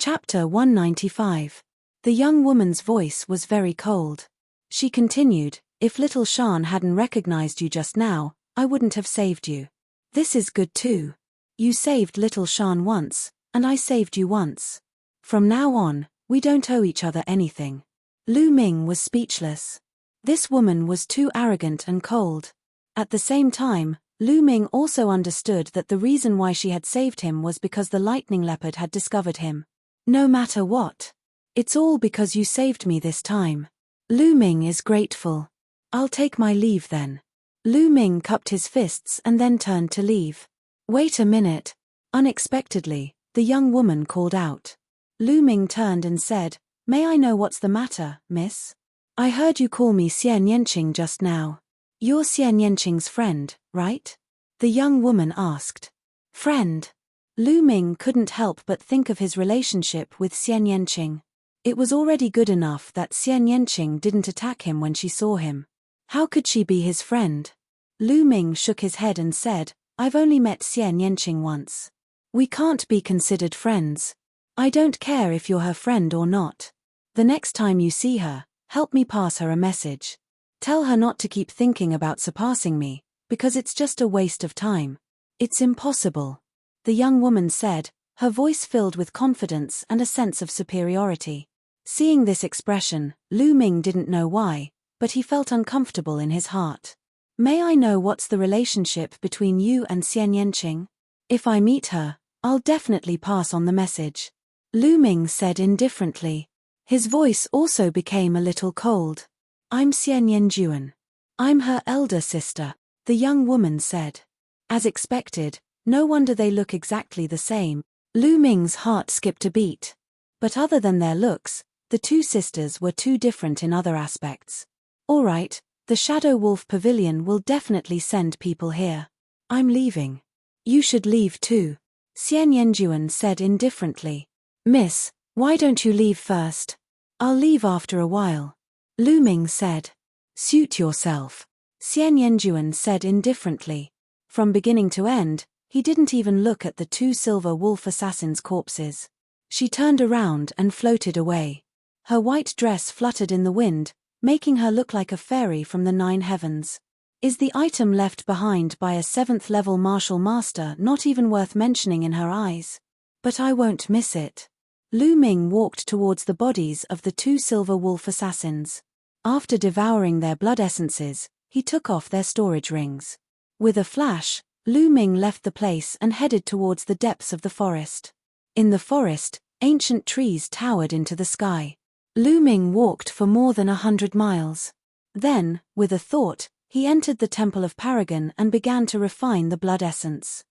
Chapter 195. The young woman's voice was very cold. She continued, "If little Shan hadn't recognized you just now, I wouldn't have saved you. This is good too. You saved little Shan once, and I saved you once. From now on, we don't owe each other anything." Lu Ming was speechless. This woman was too arrogant and cold. At the same time, Lu Ming also understood that the reason why she had saved him was because the lightning leopard had discovered him. "No matter what. It's all because you saved me this time." Lu Ming is grateful. "I'll take my leave then." Lu Ming cupped his fists and then turned to leave. "Wait a minute." Unexpectedly, the young woman called out. Lu Ming turned and said, "May I know what's the matter, miss? I heard you call me Xian Yanqing just now. You're Xian Yanqing's friend, right?" the young woman asked. Friend? Lu Ming couldn't help but think of his relationship with Xian Yanqing. It was already good enough that Xian Yanqing didn't attack him when she saw him. How could she be his friend? Lu Ming shook his head and said, "I've only met Xian Yanqing once. We can't be considered friends. I don't care if you're her friend or not. The next time you see her, help me pass her a message. Tell her not to keep thinking about surpassing me, because it's just a waste of time. It's impossible," the young woman said, her voice filled with confidence and a sense of superiority. Seeing this expression, Lu Ming didn't know why, but he felt uncomfortable in his heart. "May I know what's the relationship between you and Xian Yanqing? If I meet her, I'll definitely pass on the message," Lu Ming said indifferently. His voice also became a little cold. "I'm Xian Yanjuan. I'm her elder sister," the young woman said. As expected, no wonder they look exactly the same. Lu Ming's heart skipped a beat. But other than their looks, the two sisters were too different in other aspects. "All right, the Shadow Wolf Pavilion will definitely send people here. I'm leaving." "You should leave too," Xian Yanjuan said indifferently. "Miss, why don't you leave first?" "I'll leave after a while," Lu Ming said. "Suit yourself," Xian Yanjuan said indifferently. From beginning to end, he didn't even look at the two silver wolf assassins' corpses. She turned around and floated away. Her white dress fluttered in the wind, making her look like a fairy from the 9 heavens. Is the item left behind by a 7th-level martial master not even worth mentioning in her eyes? But I won't miss it. Lu Ming walked towards the bodies of the two silver wolf assassins. After devouring their blood essences, he took off their storage rings. With a flash, Lu Ming left the place and headed towards the depths of the forest. In the forest, ancient trees towered into the sky. Lu Ming walked for more than 100 miles. Then, with a thought, he entered the Temple of Paragon and began to refine the blood essence.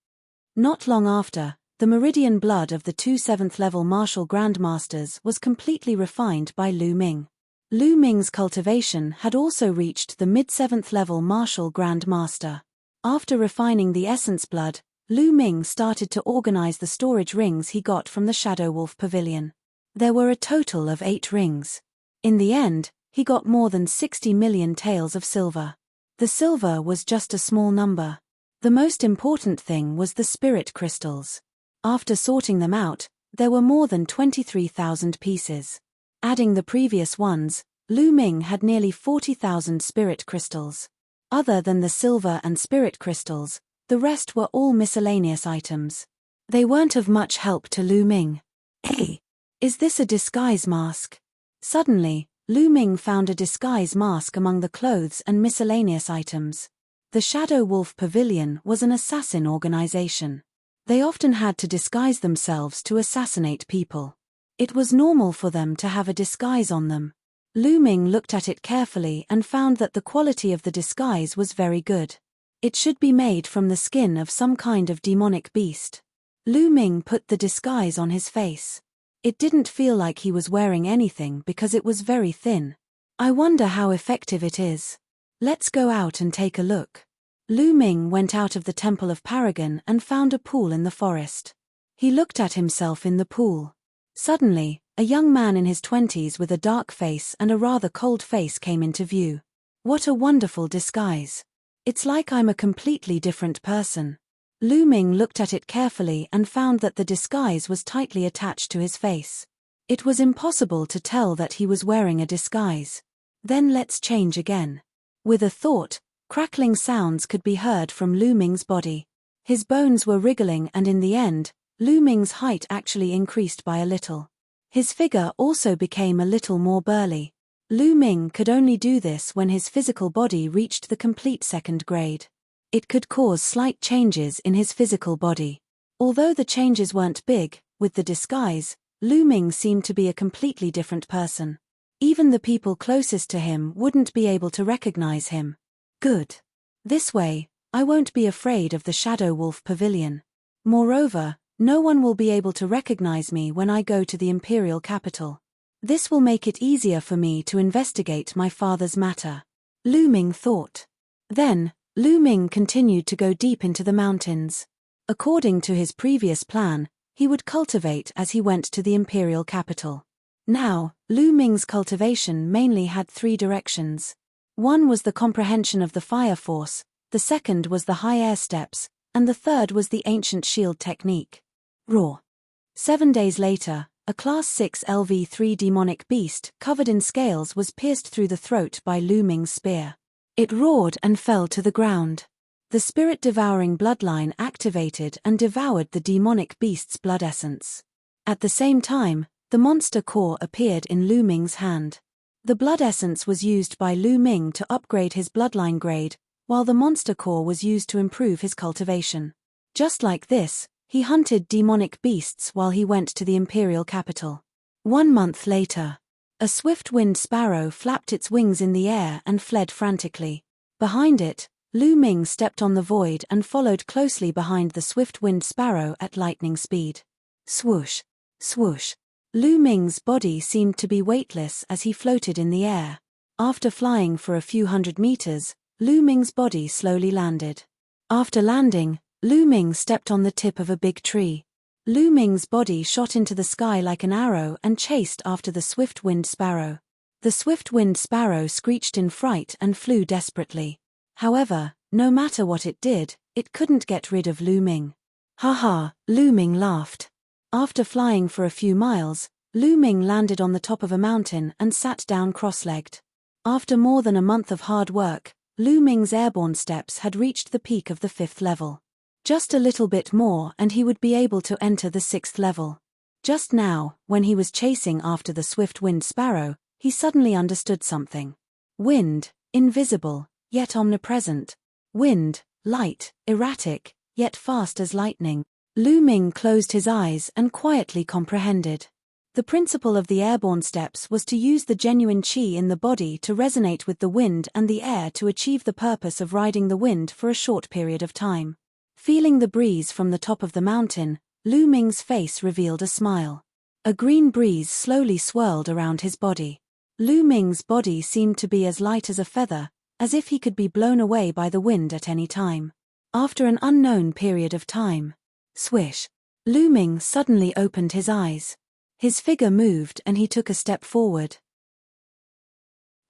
Not long after, the meridian blood of the two 7th-level martial grandmasters was completely refined by Lu Ming. Lu Ming's cultivation had also reached the mid-7th-level martial grandmaster. After refining the essence blood, Lu Ming started to organize the storage rings he got from the Shadow Wolf Pavilion. There were a total of 8 rings. In the end, he got more than 60 million taels of silver. The silver was just a small number. The most important thing was the spirit crystals. After sorting them out, there were more than 23,000 pieces. Adding the previous ones, Lu Ming had nearly 40,000 spirit crystals. Other than the silver and spirit crystals, the rest were all miscellaneous items. They weren't of much help to Lu Ming. "Hey, is this a disguise mask?" Suddenly, Lu Ming found a disguise mask among the clothes and miscellaneous items. The Shadow Wolf Pavilion was an assassin organization. They often had to disguise themselves to assassinate people. It was normal for them to have a disguise on them. Lu Ming looked at it carefully and found that the quality of the disguise was very good. It should be made from the skin of some kind of demonic beast. Lu Ming put the disguise on his face. It didn't feel like he was wearing anything because it was very thin. "I wonder how effective it is. Let's go out and take a look." Lu Ming went out of the Temple of Paragon and found a pool in the forest. He looked at himself in the pool. Suddenly, a young man in his 20s with a dark face and a rather cold face came into view. "What a wonderful disguise. It's like I'm a completely different person." Lu Ming looked at it carefully and found that the disguise was tightly attached to his face. It was impossible to tell that he was wearing a disguise. Then let's change again. With a thought, crackling sounds could be heard from Lu Ming's body. His bones were wriggling and in the end, Lu Ming's height actually increased by a little. His figure also became a little more burly. Lu Ming could only do this when his physical body reached the complete second grade. It could cause slight changes in his physical body. Although the changes weren't big, with the disguise, Lu Ming seemed to be a completely different person. Even the people closest to him wouldn't be able to recognize him. Good. This way, I won't be afraid of the Shadow Wolf Pavilion. Moreover, no one will be able to recognize me when I go to the imperial capital. This will make it easier for me to investigate my father's matter. Lu Ming thought. Then, Lu Ming continued to go deep into the mountains. According to his previous plan, he would cultivate as he went to the imperial capital. Now, Lu Ming's cultivation mainly had three directions. One was the comprehension of the fire force, the second was the high air steps, and the third was the ancient shield technique. Roar. 7 days later, a Class 6 LV3 demonic beast covered in scales was pierced through the throat by Lu Ming's spear. It roared and fell to the ground. The spirit-devouring bloodline activated and devoured the demonic beast's blood essence. At the same time, the monster core appeared in Lu Ming's hand. The blood essence was used by Lu Ming to upgrade his bloodline grade, while the monster core was used to improve his cultivation. Just like this, he hunted demonic beasts while he went to the imperial capital. 1 month later, a swift-winged sparrow flapped its wings in the air and fled frantically. Behind it, Lu Ming stepped on the void and followed closely behind the swift-winged sparrow at lightning speed. Swoosh, swoosh. Lu Ming's body seemed to be weightless as he floated in the air. After flying for a few hundred meters, Lu Ming's body slowly landed. After landing, Lu Ming stepped on the tip of a big tree. Lu Ming's body shot into the sky like an arrow and chased after the swift-winged sparrow. The swift-winged sparrow screeched in fright and flew desperately. However, no matter what it did, it couldn't get rid of Lu Ming. Haha, Lu Ming laughed. After flying for a few miles, Lu Ming landed on the top of a mountain and sat down cross-legged. After more than a month of hard work, Lu Ming's airborne steps had reached the peak of the 5th level. Just a little bit more and he would be able to enter the 6th level. Just now, when he was chasing after the swift-winged sparrow, he suddenly understood something. Wind, invisible, yet omnipresent. Wind, light, erratic, yet fast as lightning. Lu Ming closed his eyes and quietly comprehended. The principle of the airborne steps was to use the genuine qi in the body to resonate with the wind and the air to achieve the purpose of riding the wind for a short period of time. Feeling the breeze from the top of the mountain, Lu Ming's face revealed a smile. A green breeze slowly swirled around his body. Lu Ming's body seemed to be as light as a feather, as if he could be blown away by the wind at any time. After an unknown period of time, swish, Lu Ming suddenly opened his eyes. His figure moved and he took a step forward.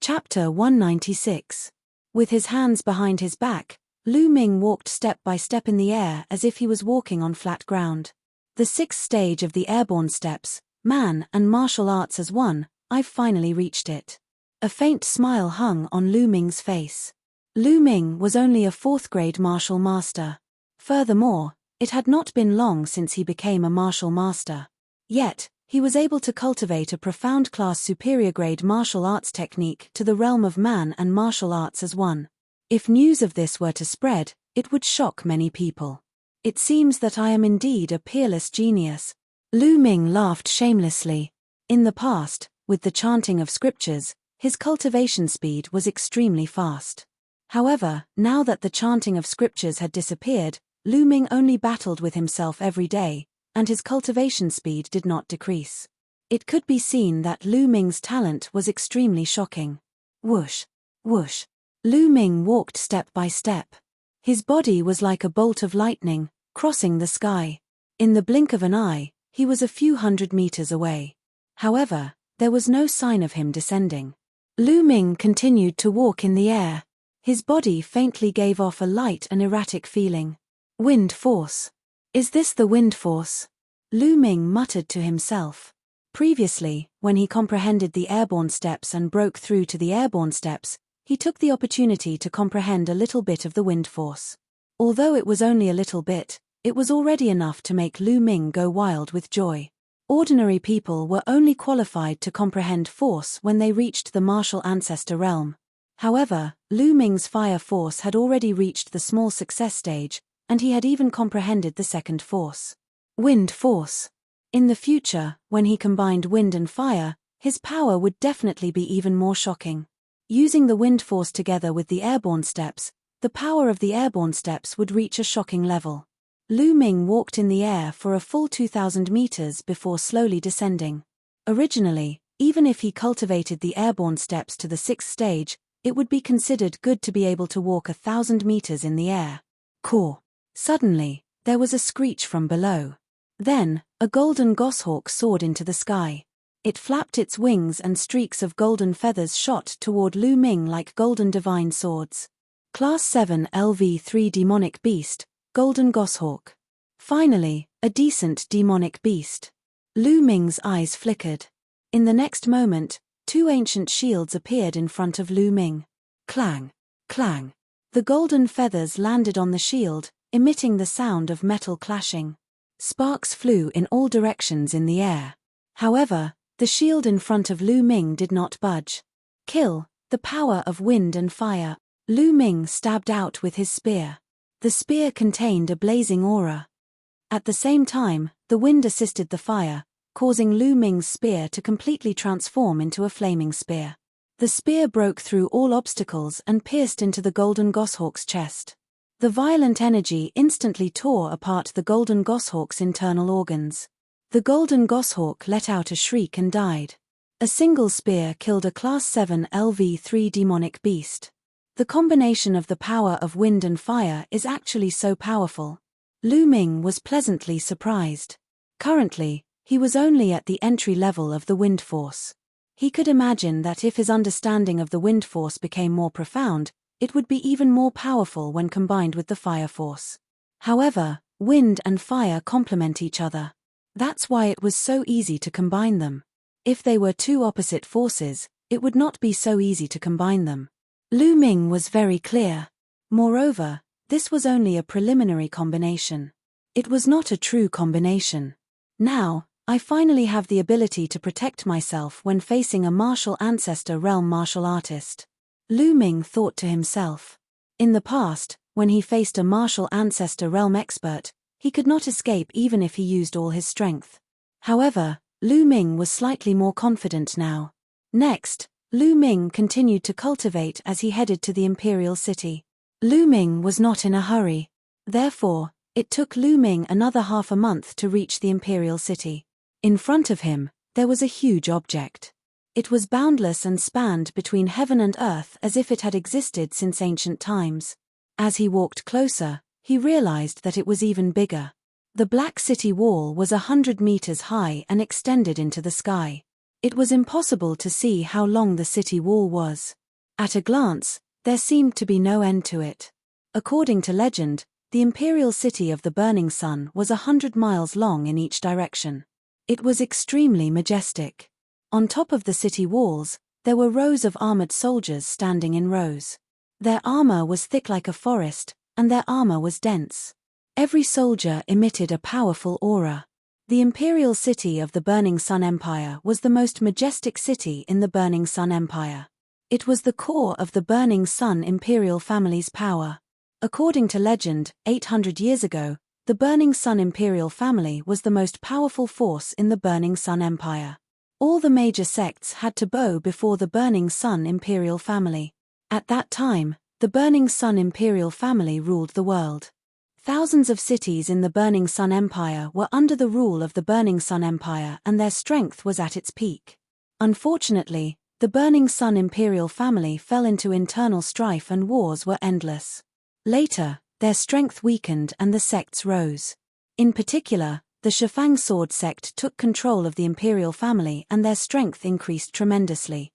Chapter 196. With his hands behind his back, Lu Ming walked step by step in the air as if he was walking on flat ground. The 6th stage of the airborne steps, man and martial arts as one, I've finally reached it. A faint smile hung on Lu Ming's face. Lu Ming was only a 4th grade martial master. Furthermore, it had not been long since he became a martial master. Yet, he was able to cultivate a profound class superior grade martial arts technique to the realm of man and martial arts as one. If news of this were to spread, it would shock many people. It seems that I am indeed a peerless genius. Lu Ming laughed shamelessly. In the past, with the chanting of scriptures, his cultivation speed was extremely fast. However, now that the chanting of scriptures had disappeared, Lu Ming only battled with himself every day, and his cultivation speed did not decrease. It could be seen that Lu Ming's talent was extremely shocking. Whoosh, whoosh. Lu Ming walked step by step. His body was like a bolt of lightning, crossing the sky. In the blink of an eye, he was a few hundred meters away. However, there was no sign of him descending. Lu Ming continued to walk in the air. His body faintly gave off a light and erratic feeling. Wind force. Is this the wind force? Lu Ming muttered to himself. Previously, when he comprehended the airborne steps and broke through to the airborne steps, he took the opportunity to comprehend a little bit of the wind force. Although it was only a little bit, it was already enough to make Lu Ming go wild with joy. Ordinary people were only qualified to comprehend force when they reached the martial ancestor realm. However, Lu Ming's fire force had already reached the small success stage, and he had even comprehended the second force. Wind force. In the future, when he combined wind and fire, his power would definitely be even more shocking. Using the wind force together with the airborne steps, the power of the airborne steps would reach a shocking level. Lu Ming walked in the air for a full 2,000 meters before slowly descending. Originally, even if he cultivated the airborne steps to the 6th stage, it would be considered good to be able to walk 1,000 meters in the air. Caw. Suddenly, there was a screech from below. Then, a golden goshawk soared into the sky. It flapped its wings and streaks of golden feathers shot toward Lu Ming like golden divine swords. Class 7 LV3 Demonic Beast, Golden Goshawk. Finally, a decent demonic beast. Lu Ming's eyes flickered. In the next moment, 2 ancient shields appeared in front of Lu Ming. Clang! Clang! The golden feathers landed on the shield, emitting the sound of metal clashing. Sparks flew in all directions in the air. However, the shield in front of Lu Ming did not budge. Kill, the power of wind and fire. Lu Ming stabbed out with his spear. The spear contained a blazing aura. At the same time, the wind assisted the fire, causing Lu Ming's spear to completely transform into a flaming spear. The spear broke through all obstacles and pierced into the golden goshawk's chest. The violent energy instantly tore apart the golden goshawk's internal organs. The golden goshawk let out a shriek and died. A single spear killed a Class 7 LV3 demonic beast. The combination of the power of wind and fire is actually so powerful. Lu Ming was pleasantly surprised. Currently, he was only at the entry level of the wind force. He could imagine that if his understanding of the wind force became more profound, it would be even more powerful when combined with the fire force. However, wind and fire complement each other. That's why it was so easy to combine them. If they were two opposite forces, it would not be so easy to combine them. Lu Ming was very clear. Moreover, this was only a preliminary combination. It was not a true combination. Now, I finally have the ability to protect myself when facing a martial ancestor realm martial artist. Lu Ming thought to himself. In the past, when he faced a martial ancestor realm expert, he could not escape even if he used all his strength. However, Lu Ming was slightly more confident now. Next, Lu Ming continued to cultivate as he headed to the Imperial City. Lu Ming was not in a hurry. Therefore, it took Lu Ming another half a month to reach the Imperial City. In front of him, there was a huge object. It was boundless and spanned between heaven and earth as if it had existed since ancient times. As he walked closer, he realized that it was even bigger. The Black City wall was 100 meters high and extended into the sky. It was impossible to see how long the city wall was. At a glance, there seemed to be no end to it. According to legend, the Imperial City of the Burning Sun was 100 miles long in each direction. It was extremely majestic. On top of the city walls, there were rows of armored soldiers standing in rows. Their armor was thick like a forest, and their armor was dense. Every soldier emitted a powerful aura. The Imperial City of the Burning Sun Empire was the most majestic city in the Burning Sun Empire. It was the core of the Burning Sun Imperial family's power. According to legend, 800 years ago, the Burning Sun Imperial family was the most powerful force in the Burning Sun Empire. All the major sects had to bow before the Burning Sun Imperial family. At that time, the Burning Sun Imperial family ruled the world. Thousands of cities in the Burning Sun Empire were under the rule of the Burning Sun Empire and their strength was at its peak. Unfortunately, the Burning Sun Imperial family fell into internal strife and wars were endless. Later, their strength weakened and the sects rose. In particular, the Shifang Sword sect took control of the Imperial family and their strength increased tremendously.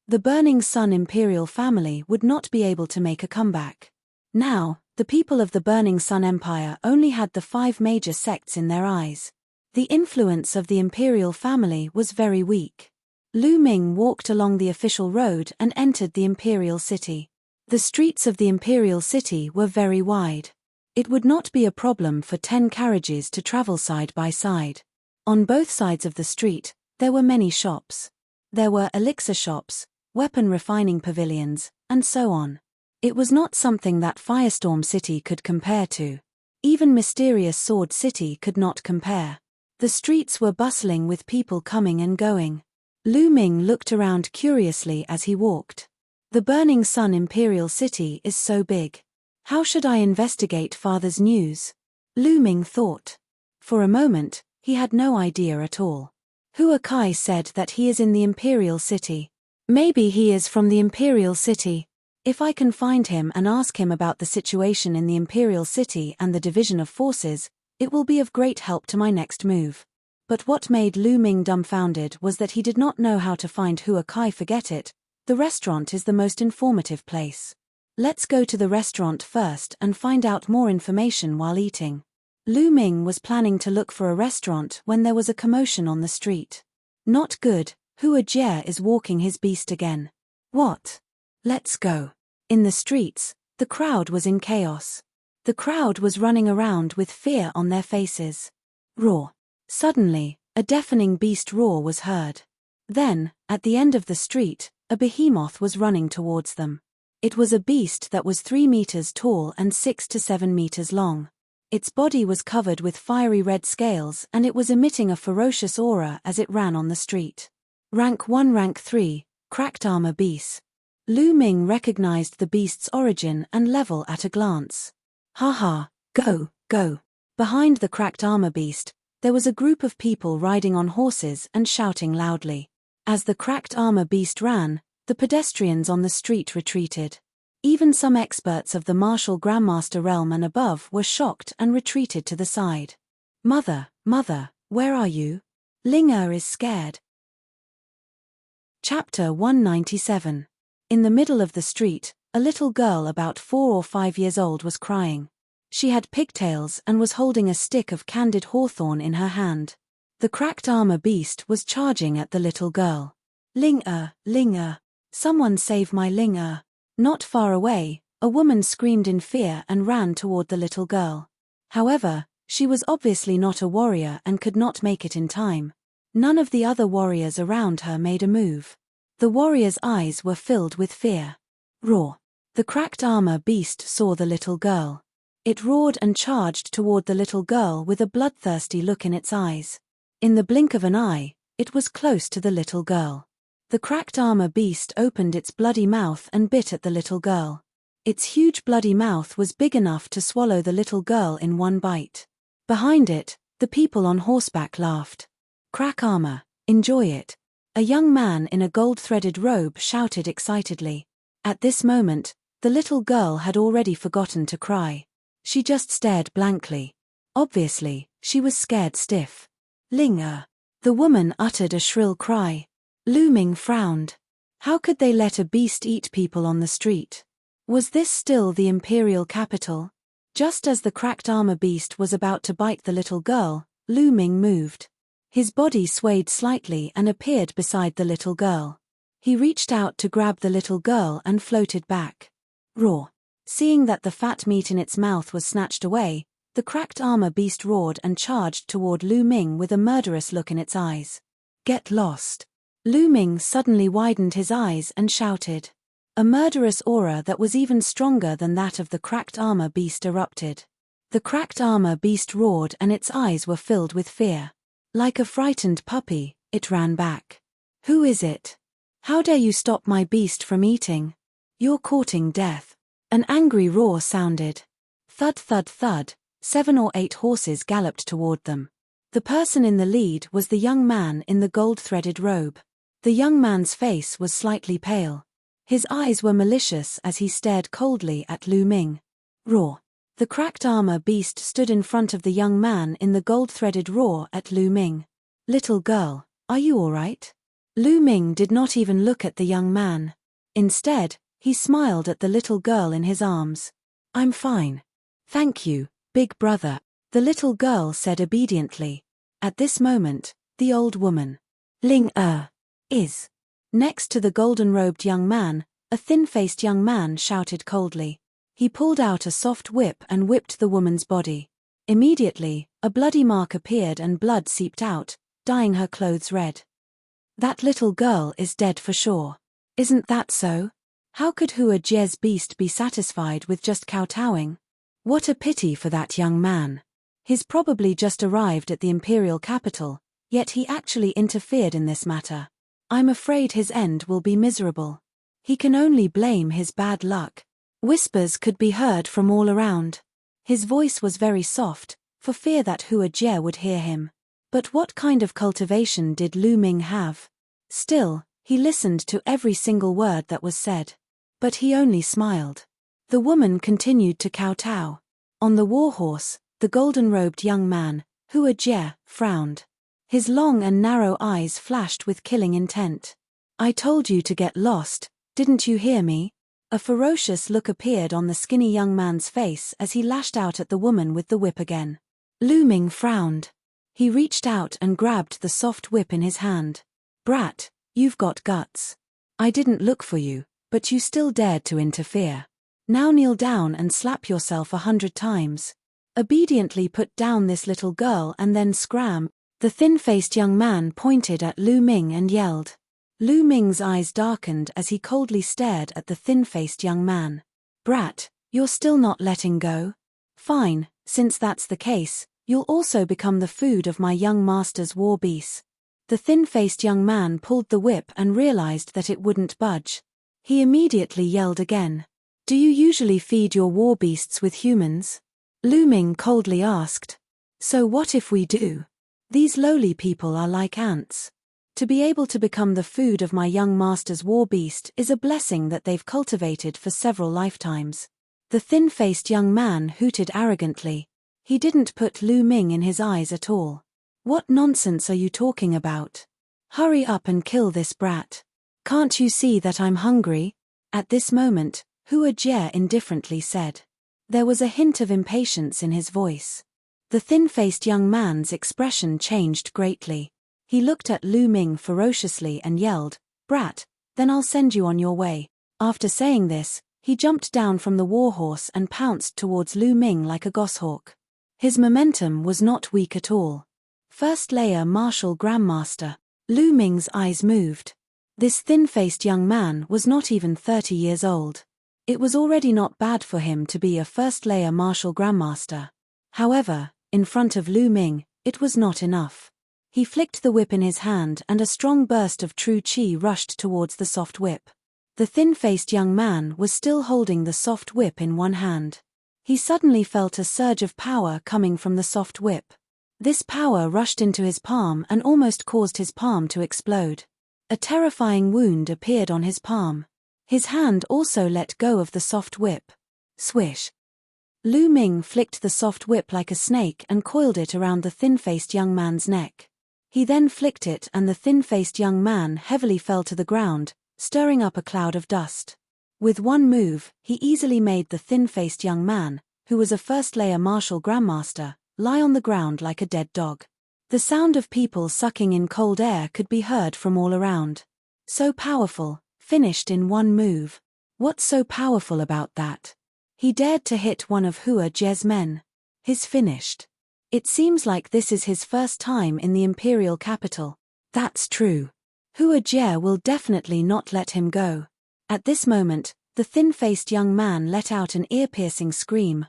The Burning Sun Imperial family would not be able to make a comeback. Now, The people of the Burning Sun Empire only had the 5 major sects in their eyes. The influence of the imperial family was very weak. Lu Ming walked along the official road and entered the imperial city. The streets of the imperial city were very wide. It would not be a problem for 10 carriages to travel side by side. On both sides of the street, there were many shops. There were elixir shops, weapon refining pavilions, and so on. It was not something that Firestorm City could compare to. Even Mysterious Sword City could not compare. The streets were bustling with people coming and going. Lu Ming looked around curiously as he walked. The Burning Sun Imperial City is so big. How should I investigate father's news? Lu Ming thought. For a moment, he had no idea at all. Hua Kai said that he is in the Imperial City. Maybe he is from the Imperial City. If I can find him and ask him about the situation in the Imperial City and the division of forces, it will be of great help to my next move. But what made Lu Ming dumbfounded was that he did not know how to find Hua Kai. Forget it. The restaurant is the most informative place. Let's go to the restaurant first and find out more information while eating. Lu Ming was planning to look for a restaurant when there was a commotion on the street. Not good, Hua Jie is walking his beast again. What? Let's go. In the streets, the crowd was in chaos. The crowd was running around with fear on their faces. Roar. Suddenly, a deafening beast roar was heard. Then, at the end of the street, a behemoth was running towards them. It was a beast that was 3 meters tall and 6 to 7 meters long. Its body was covered with fiery red scales and it was emitting a ferocious aura as it ran on the street. Rank 1 Rank 3, Cracked Armor Beast. Lu Ming recognized the beast's origin and level at a glance. Haha, go, go. Behind the Cracked Armor Beast, there was a group of people riding on horses and shouting loudly. As the Cracked Armor Beast ran, the pedestrians on the street retreated. Even some experts of the martial Grandmaster realm and above were shocked and retreated to the side. Mother, where are you? Ling Er is scared. Chapter 197. In the middle of the street, a little girl about 4 or 5 years old was crying. She had pigtails and was holding a stick of candied hawthorn in her hand. The Cracked Armor Beast was charging at the little girl. Ling Er, someone save my Ling Er. Not far away, a woman screamed in fear and ran toward the little girl. However, she was obviously not a warrior and could not make it in time. None of the other warriors around her made a move. The warrior's eyes were filled with fear. Roar. The Cracked Armor Beast saw the little girl. It roared and charged toward the little girl with a bloodthirsty look in its eyes. In the blink of an eye, it was close to the little girl. The Cracked Armor Beast opened its bloody mouth and bit at the little girl. Its huge bloody mouth was big enough to swallow the little girl in one bite. Behind it, the people on horseback laughed. Crack armor, enjoy it. A young man in a gold-threaded robe shouted excitedly. At this moment, the little girl had already forgotten to cry. She just stared blankly. Obviously, she was scared stiff. Ling Er. The woman uttered a shrill cry. Lu Ming frowned. How could they let a beast eat people on the street? Was this still the imperial capital? Just as the Cracked Armor Beast was about to bite the little girl, Lu Ming moved. His body swayed slightly and appeared beside the little girl. He reached out to grab the little girl and floated back. Roar. Seeing that the fat meat in its mouth was snatched away, the Cracked Armor Beast roared and charged toward Lu Ming with a murderous look in its eyes. Get lost. Lu Ming suddenly widened his eyes and shouted. A murderous aura that was even stronger than that of the Cracked Armor Beast erupted. The Cracked Armor Beast roared and its eyes were filled with fear. Like a frightened puppy, it ran back. Who is it? How dare you stop my beast from eating? You're courting death. An angry roar sounded. Thud thud thud, 7 or 8 horses galloped toward them. The person in the lead was the young man in the gold-threaded robe. The young man's face was slightly pale. His eyes were malicious as he stared coldly at Lu Ming. Roar. The Cracked Armor Beast stood in front of the young man in the gold-threaded roar at Lu Ming. Little girl, are you all right? Lu Ming did not even look at the young man. Instead, he smiled at the little girl in his arms. I'm fine. Thank you, big brother, the little girl said obediently. At this moment, the old woman, Ling is next to the golden-robed young man. A thin-faced young man shouted coldly. He pulled out a soft whip and whipped the woman's body. Immediately, a bloody mark appeared and blood seeped out, dyeing her clothes red. That little girl is dead for sure. Isn't that so? How could Hua Jie's beast be satisfied with just kowtowing? What a pity for that young man. He's probably just arrived at the imperial capital, yet he actually interfered in this matter. I'm afraid his end will be miserable. He can only blame his bad luck. Whispers could be heard from all around. His voice was very soft, for fear that Hua Jie would hear him. But what kind of cultivation did Lu Ming have? Still, he listened to every single word that was said. But he only smiled. The woman continued to kowtow. On the warhorse, the golden-robed young man, Hua Jie, frowned. His long and narrow eyes flashed with killing intent. I told you to get lost, didn't you hear me? A ferocious look appeared on the skinny young man's face as he lashed out at the woman with the whip again. Lu Ming frowned. He reached out and grabbed the soft whip in his hand. Brat, you've got guts. I didn't look for you, but you still dared to interfere. Now kneel down and slap yourself 100 times. Obediently put down this little girl and then scram. The thin-faced young man pointed at Lu Ming and yelled. Lu Ming's eyes darkened as he coldly stared at the thin-faced young man. Brat, you're still not letting go? Fine, since that's the case, you'll also become the food of my young master's war beasts. The thin-faced young man pulled the whip and realized that it wouldn't budge. He immediately yelled again. Do you usually feed your war beasts with humans? Lu Ming coldly asked. So what if we do? These lowly people are like ants. To be able to become the food of my young master's war beast is a blessing that they've cultivated for several lifetimes. The thin-faced young man hooted arrogantly. He didn't put Lu Ming in his eyes at all. What nonsense are you talking about? Hurry up and kill this brat. Can't you see that I'm hungry? At this moment, Hua Jie indifferently said. There was a hint of impatience in his voice. The thin-faced young man's expression changed greatly. He looked at Lu Ming ferociously and yelled, Brat, then I'll send you on your way. After saying this, he jumped down from the warhorse and pounced towards Lu Ming like a goshawk. His momentum was not weak at all. First layer martial grandmaster. Lu Ming's eyes moved. This thin-faced young man was not even 30 years old. It was already not bad for him to be a first-layer martial grandmaster. However, in front of Lu Ming, it was not enough. He flicked the whip in his hand and a strong burst of true qi rushed towards the soft whip. The thin-faced young man was still holding the soft whip in one hand. He suddenly felt a surge of power coming from the soft whip. This power rushed into his palm and almost caused his palm to explode. A terrifying wound appeared on his palm. His hand also let go of the soft whip. Swish. Lu Ming flicked the soft whip like a snake and coiled it around the thin-faced young man's neck. He then flicked it and the thin-faced young man heavily fell to the ground, stirring up a cloud of dust. With one move, he easily made the thin-faced young man, who was a first-layer martial grandmaster, lie on the ground like a dead dog. The sound of people sucking in cold air could be heard from all around. So powerful, finished in one move. What's so powerful about that? He dared to hit one of Hua Jie's men. He's finished. It seems like this is his first time in the imperial capital. That's true. Hua Jie will definitely not let him go. At this moment, the thin-faced young man let out an ear-piercing scream,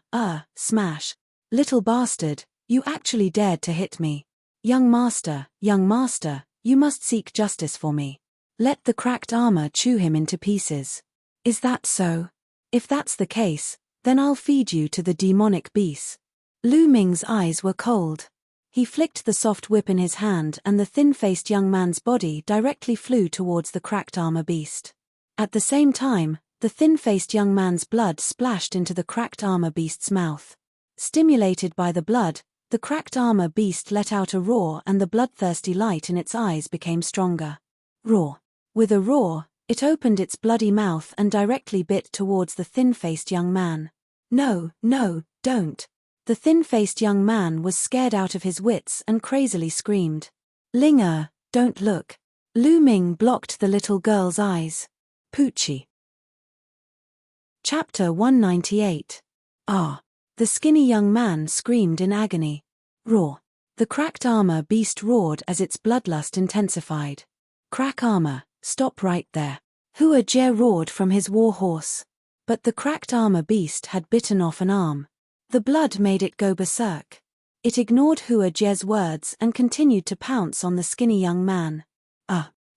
smash. Little bastard, you actually dared to hit me. Young master, you must seek justice for me. Let the cracked armor chew him into pieces. Is that so? If that's the case, then I'll feed you to the demonic beast. Lu Ming's eyes were cold. He flicked the soft whip in his hand and the thin-faced young man's body directly flew towards the cracked armor beast. At the same time, the thin-faced young man's blood splashed into the cracked armor beast's mouth. Stimulated by the blood, the cracked armor beast let out a roar and the bloodthirsty light in its eyes became stronger. Roar. With a roar, it opened its bloody mouth and directly bit towards the thin-faced young man. No, no, don't. The thin-faced young man was scared out of his wits and crazily screamed. Linger, don't look. Lu Ming blocked the little girl's eyes. Poochie. Chapter 198. Ah! The skinny young man screamed in agony. Roar! The cracked armor beast roared as its bloodlust intensified. Crack armor, stop right there. Hua Jie roared from his war horse. But the cracked armor beast had bitten off an arm. The blood made it go berserk. It ignored Hua Jie's words and continued to pounce on the skinny young man.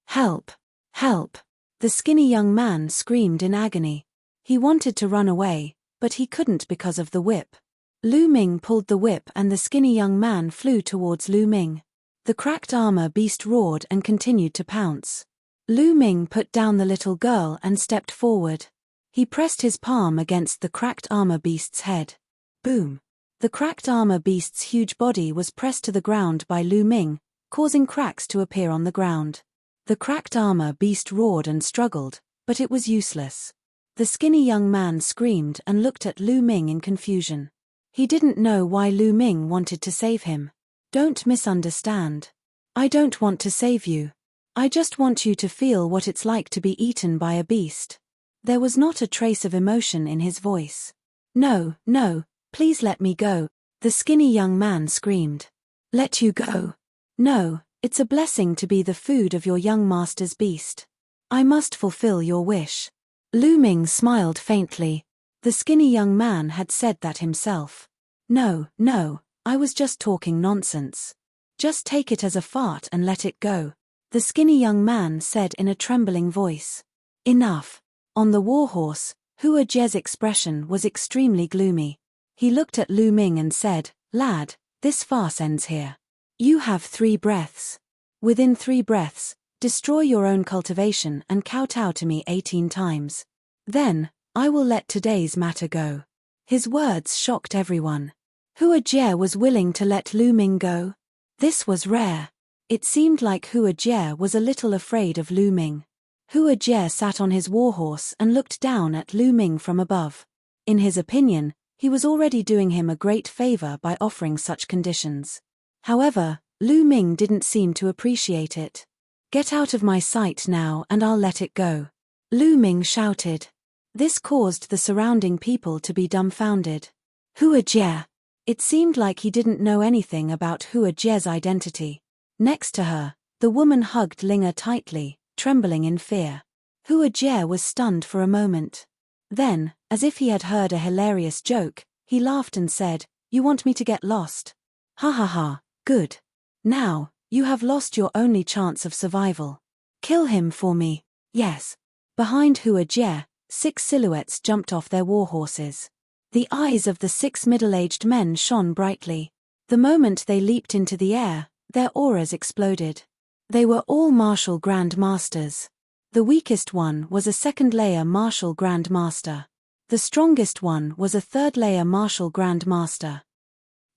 Help! Help! The skinny young man screamed in agony. He wanted to run away, but he couldn't because of the whip. Lu Ming pulled the whip and the skinny young man flew towards Lu Ming. The cracked armor beast roared and continued to pounce. Lu Ming put down the little girl and stepped forward. He pressed his palm against the cracked armor beast's head. Boom! The cracked armor beast's huge body was pressed to the ground by Lu Ming, causing cracks to appear on the ground. The cracked armor beast roared and struggled, but it was useless. The skinny young man screamed and looked at Lu Ming in confusion. He didn't know why Lu Ming wanted to save him. Don't misunderstand. I don't want to save you. I just want you to feel what it's like to be eaten by a beast. There was not a trace of emotion in his voice. No, no, please let me go, the skinny young man screamed. Let you go? No, it's a blessing to be the food of your young master's beast. I must fulfill your wish. Lu Ming smiled faintly. The skinny young man had said that himself. No, no, I was just talking nonsense. Just take it as a fart and let it go, the skinny young man said in a trembling voice. Enough. On the warhorse, Hua Jie's expression was extremely gloomy. He looked at Lu Ming and said, Lad, this farce ends here. You have 3 breaths. Within 3 breaths, destroy your own cultivation and kowtow to me 18 times. Then, I will let today's matter go. His words shocked everyone. Hua Jie was willing to let Lu Ming go. This was rare. It seemed like Hua Jie was a little afraid of Lu Ming. Hua Jie sat on his warhorse and looked down at Lu Ming from above. In his opinion, he was already doing him a great favor by offering such conditions. However, Lu Ming didn't seem to appreciate it. Get out of my sight now and I'll let it go, Lu Ming shouted. This caused the surrounding people to be dumbfounded. Hua Jie. It seemed like he didn't know anything about Hua Jie's identity. Next to her, the woman hugged Linger tightly, trembling in fear. Hua Jie was stunned for a moment. Then, as if he had heard a hilarious joke, he laughed and said, You want me to get lost? Ha ha ha, good. Now, you have lost your only chance of survival. Kill him for me. Yes. Behind Hua Jie, 6 silhouettes jumped off their warhorses. The eyes of the 6 middle-aged men shone brightly. The moment they leaped into the air, their auras exploded. They were all martial Grand Masters. The weakest one was a 2nd-layer martial Grand Master. The strongest one was a 3rd-layer martial Grand Master.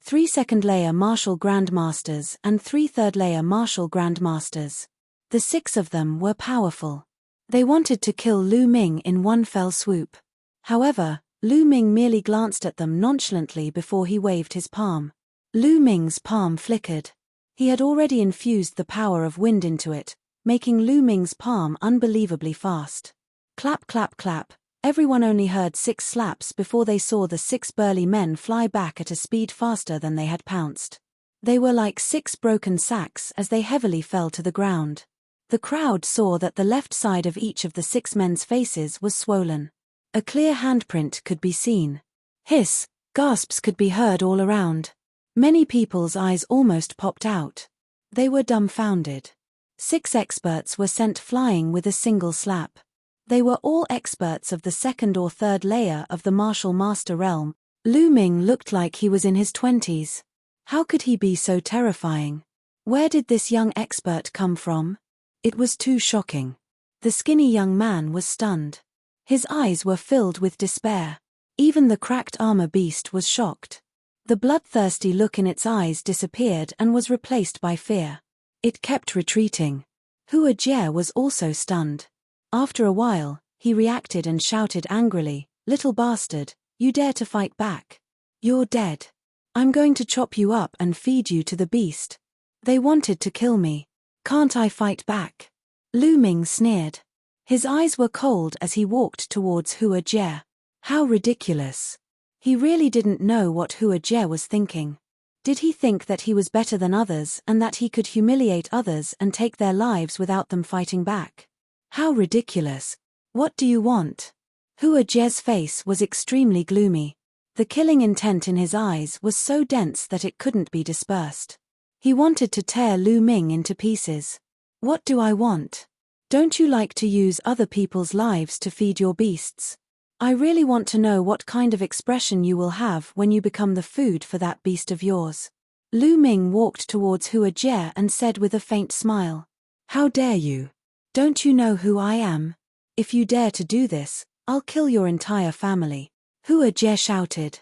3 2nd-layer martial Grand Masters and 3 3rd-layer martial Grand Masters. The 6 of them were powerful. They wanted to kill Lu Ming in one fell swoop. However, Lu Ming merely glanced at them nonchalantly before he waved his palm. Lu Ming's palm flickered. He had already infused the power of wind into it, making Lu Ming's palm unbelievably fast. Clap clap clap, everyone only heard 6 slaps before they saw the 6 burly men fly back at a speed faster than they had pounced. They were like 6 broken sacks as they heavily fell to the ground. The crowd saw that the left side of each of the 6 men's faces was swollen. A clear handprint could be seen. Hiss, gasps could be heard all around. Many people's eyes almost popped out. They were dumbfounded. 6 experts were sent flying with a single slap. They were all experts of the 2nd or 3rd layer of the martial master realm. Lu Ming looked like he was in his 20s. How could he be so terrifying? Where did this young expert come from? It was too shocking. The skinny young man was stunned. His eyes were filled with despair. Even the cracked armor beast was shocked. The bloodthirsty look in its eyes disappeared and was replaced by fear. It kept retreating. Hua Jie was also stunned. After a while, he reacted and shouted angrily, Little bastard, You dare to fight back? You're dead. I'm going to chop you up and feed you to the beast. They wanted to kill me. Can't I fight back? Lu Ming sneered. His eyes were cold as he walked towards Hua Jie. How ridiculous. He really didn't know what Hua Jie was thinking. Did he think that he was better than others and that he could humiliate others and take their lives without them fighting back? How ridiculous. What do you want? Hua Jie's face was extremely gloomy. The killing intent in his eyes was so dense that it couldn't be dispersed. He wanted to tear Lu Ming into pieces. What do I want? Don't you like to use other people's lives to feed your beasts? I really want to know what kind of expression you will have when you become the food for that beast of yours. Lu Ming walked towards Hua Jie and said with a faint smile. How dare you? Don't you know who I am? If you dare to do this, I'll kill your entire family. Hua Jie shouted.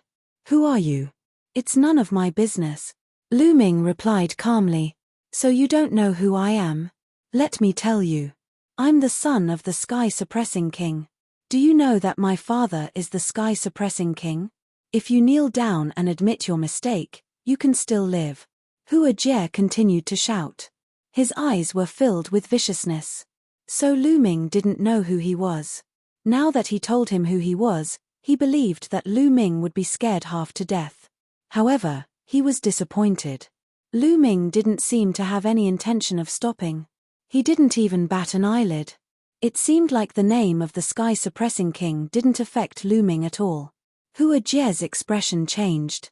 Who are you? It's none of my business. Lu Ming replied calmly. So you don't know who I am? Let me tell you. I'm the son of the sky-suppressing king. Do you know that my father is the sky-suppressing king? If you kneel down and admit your mistake, you can still live. Hua Jie continued to shout. His eyes were filled with viciousness. So Lu Ming didn't know who he was. Now that he told him who he was, he believed that Lu Ming would be scared half to death. However, he was disappointed. Lu Ming didn't seem to have any intention of stopping. He didn't even bat an eyelid. It seemed like the name of the sky-suppressing king didn't affect Lu Ming at all. Hua Jie's expression changed.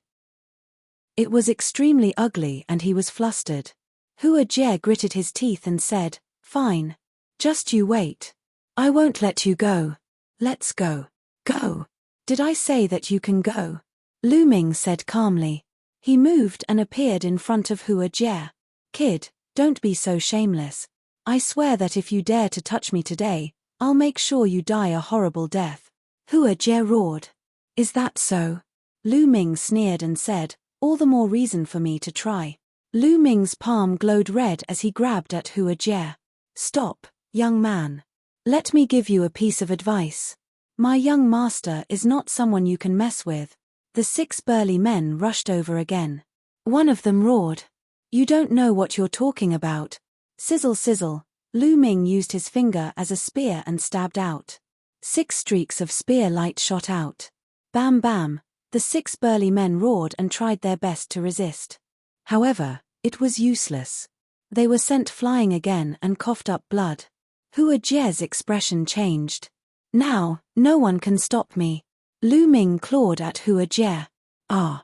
It was extremely ugly and he was flustered. Hua Jie gritted his teeth and said, Fine. Just you wait. I won't let you go. Let's go. Go. Did I say that you can go? Lu Ming said calmly. He moved and appeared in front of Hua Jie. Kid, don't be so shameless. I swear that if you dare to touch me today, I'll make sure you die a horrible death. Hua Jie roared. Is that so? Lu Ming sneered and said, all the more reason for me to try. Lu Ming's palm glowed red as he grabbed at Hua Jie. Stop, young man. Let me give you a piece of advice. My young master is not someone you can mess with. The 6 burly men rushed over again. One of them roared. You don't know what you're talking about. Sizzle sizzle, Lu Ming used his finger as a spear and stabbed out. 6 streaks of spear light shot out. Bam bam, the 6 burly men roared and tried their best to resist. However, it was useless. They were sent flying again and coughed up blood. Hua Jie's expression changed. Now, no one can stop me. Lu Ming clawed at Hua Jie. Ah.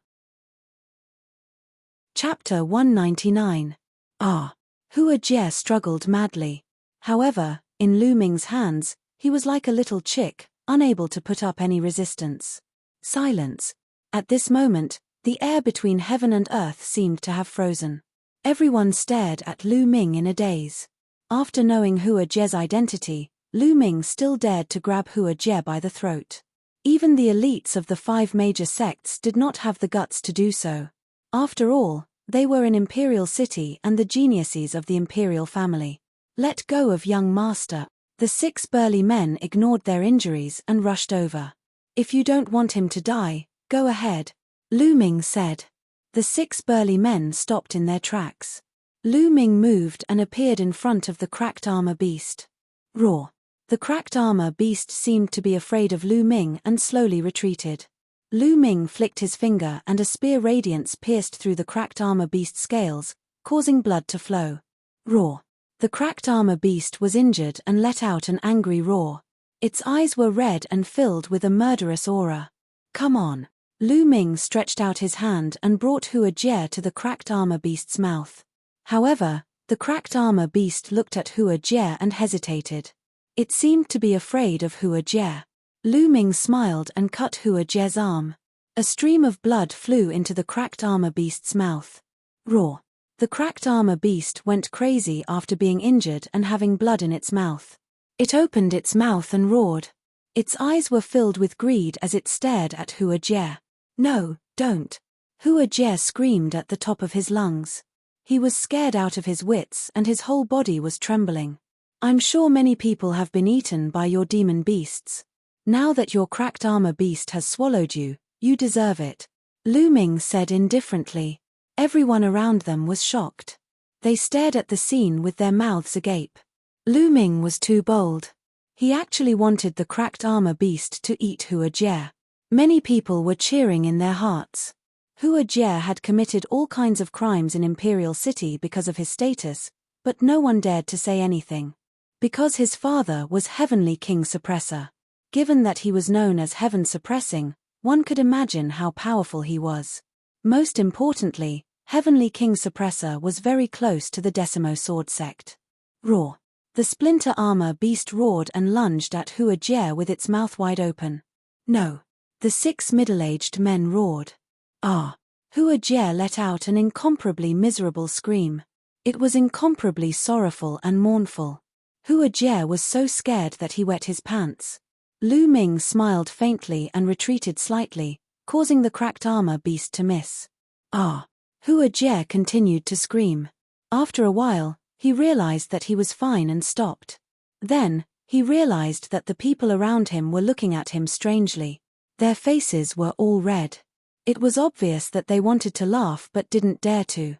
Chapter 199. Ah. Hua Jie struggled madly. However, in Lu Ming's hands, he was like a little chick, unable to put up any resistance. Silence. At this moment, the air between heaven and earth seemed to have frozen. Everyone stared at Lu Ming in a daze. After knowing Hua Jie's identity, Lu Ming still dared to grab Hua Jie by the throat. Even the elites of the 5 major sects did not have the guts to do so. After all, they were an imperial city and the geniuses of the imperial family. Let go of young master. The 6 burly men ignored their injuries and rushed over. If you don't want him to die, go ahead, Lu Ming said. The 6 burly men stopped in their tracks. Lu Ming moved and appeared in front of the cracked armor beast. Roar. The cracked armor beast seemed to be afraid of Lu Ming and slowly retreated. Lu Ming flicked his finger and a spear radiance pierced through the cracked armor beast's scales, causing blood to flow. Roar. The cracked armor beast was injured and let out an angry roar. Its eyes were red and filled with a murderous aura. Come on. Lu Ming stretched out his hand and brought Hua Jie to the cracked armor beast's mouth. However, the cracked armor beast looked at Hua Jie and hesitated. It seemed to be afraid of Hua Jie. Lu Ming smiled and cut Hua Jie's arm. A stream of blood flew into the cracked armor beast's mouth. Roar. The cracked armor beast went crazy after being injured and having blood in its mouth. It opened its mouth and roared. Its eyes were filled with greed as it stared at Hua Jie. No, don't. Hua Jie screamed at the top of his lungs. He was scared out of his wits and his whole body was trembling. I'm sure many people have been eaten by your demon beasts. Now that your cracked armor beast has swallowed you, you deserve it. Lu Ming said indifferently. Everyone around them was shocked. They stared at the scene with their mouths agape. Lu Ming was too bold. He actually wanted the cracked armor beast to eat Hua Jie. Many people were cheering in their hearts. Hua Jie had committed all kinds of crimes in Imperial City because of his status, but no one dared to say anything. Because his father was Heavenly King Suppressor. Given that he was known as Heaven Suppressing, one could imagine how powerful he was. Most importantly, Heavenly King Suppressor was very close to the Decimo Sword Sect. Roar. The splinter armor beast roared and lunged at Hua Jie with its mouth wide open. No. The 6 middle-aged men roared. Ah! Hua Jie let out an incomparably miserable scream. It was incomparably sorrowful and mournful. Hua Jie was so scared that he wet his pants. Lu Ming smiled faintly and retreated slightly, causing the cracked armor beast to miss. Ah! Hua Jie continued to scream. After a while, he realized that he was fine and stopped. Then, he realized that the people around him were looking at him strangely. Their faces were all red. It was obvious that they wanted to laugh but didn't dare to.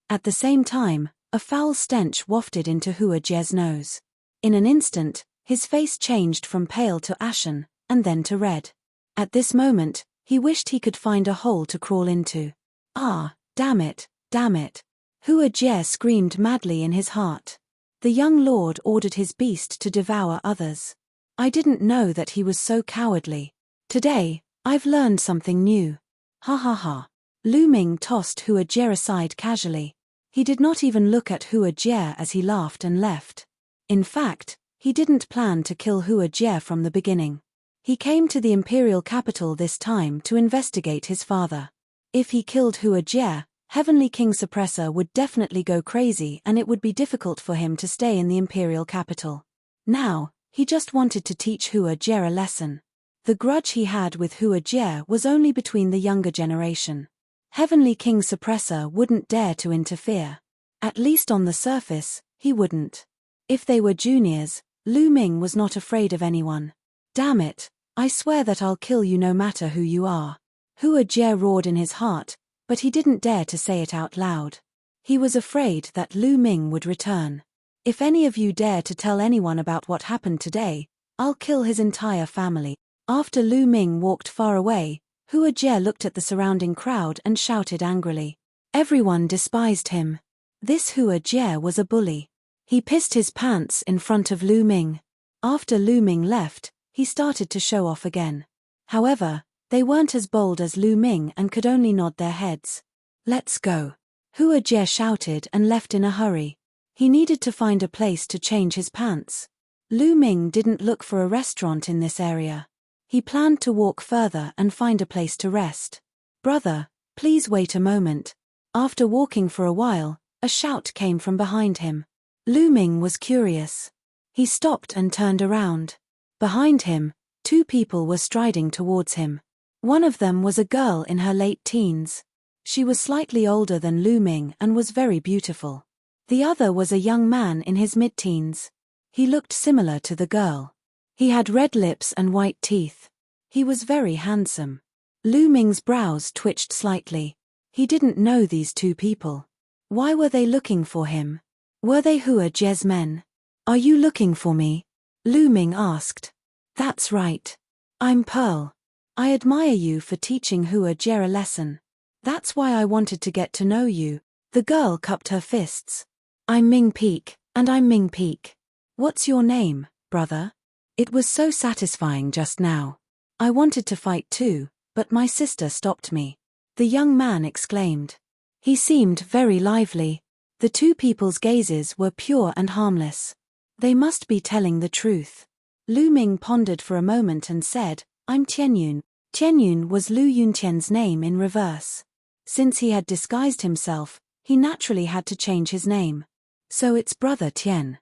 At the same time, a foul stench wafted into Hua Jie's nose. In an instant, his face changed from pale to ashen, and then to red. At this moment, he wished he could find a hole to crawl into. Ah, damn it, damn it. Hua Jie screamed madly in his heart. The young lord ordered his beast to devour others. I didn't know that he was so cowardly. Today, I've learned something new. Ha ha ha. Lu Ming tossed Hua Jie aside casually. He did not even look at Hua Jie as he laughed and left. In fact, he didn't plan to kill Hua Jie from the beginning. He came to the imperial capital this time to investigate his father. If he killed Hua Jie, Heavenly King Suppressor would definitely go crazy and it would be difficult for him to stay in the imperial capital. Now, he just wanted to teach Hua Jie a lesson. The grudge he had with Hua Jie was only between the younger generation. Heavenly King Suppressor wouldn't dare to interfere. At least on the surface, he wouldn't. If they were juniors, Lu Ming was not afraid of anyone. Damn it, I swear that I'll kill you no matter who you are. Hua Jie roared in his heart, but he didn't dare to say it out loud. He was afraid that Lu Ming would return. If any of you dare to tell anyone about what happened today, I'll kill his entire family. After Lu Ming walked far away, Hua Jie looked at the surrounding crowd and shouted angrily. Everyone despised him. This Hua Jie was a bully. He pissed his pants in front of Lu Ming. After Lu Ming left, he started to show off again. However, they weren't as bold as Lu Ming and could only nod their heads. Let's go. Hua Jie shouted and left in a hurry. He needed to find a place to change his pants. Lu Ming didn't look for a restaurant in this area. He planned to walk further and find a place to rest. Brother, please wait a moment. After walking for a while, a shout came from behind him. Lu Ming was curious. He stopped and turned around. Behind him, 2 people were striding towards him. One of them was a girl in her late teens. She was slightly older than Lu Ming and was very beautiful. The other was a young man in his mid-teens. He looked similar to the girl. He had red lips and white teeth. He was very handsome. Lu Ming's brows twitched slightly. He didn't know these 2 people. Why were they looking for him? Were they Hua Jie's men? Are you looking for me? Lu Ming asked. That's right. I'm Pearl. I admire you for teaching Hua Jie a lesson. That's why I wanted to get to know you. The girl cupped her fists. I'm Ming Peak, and I'm Ming Peak. What's your name, brother? It was so satisfying just now. I wanted to fight too, but my sister stopped me. The young man exclaimed. He seemed very lively. The 2 people's gazes were pure and harmless. They must be telling the truth. Lu Ming pondered for a moment and said, I'm Tianyun. Tianyun was Lu Yuntian's name in reverse. Since he had disguised himself, he naturally had to change his name. So it's Brother Tian.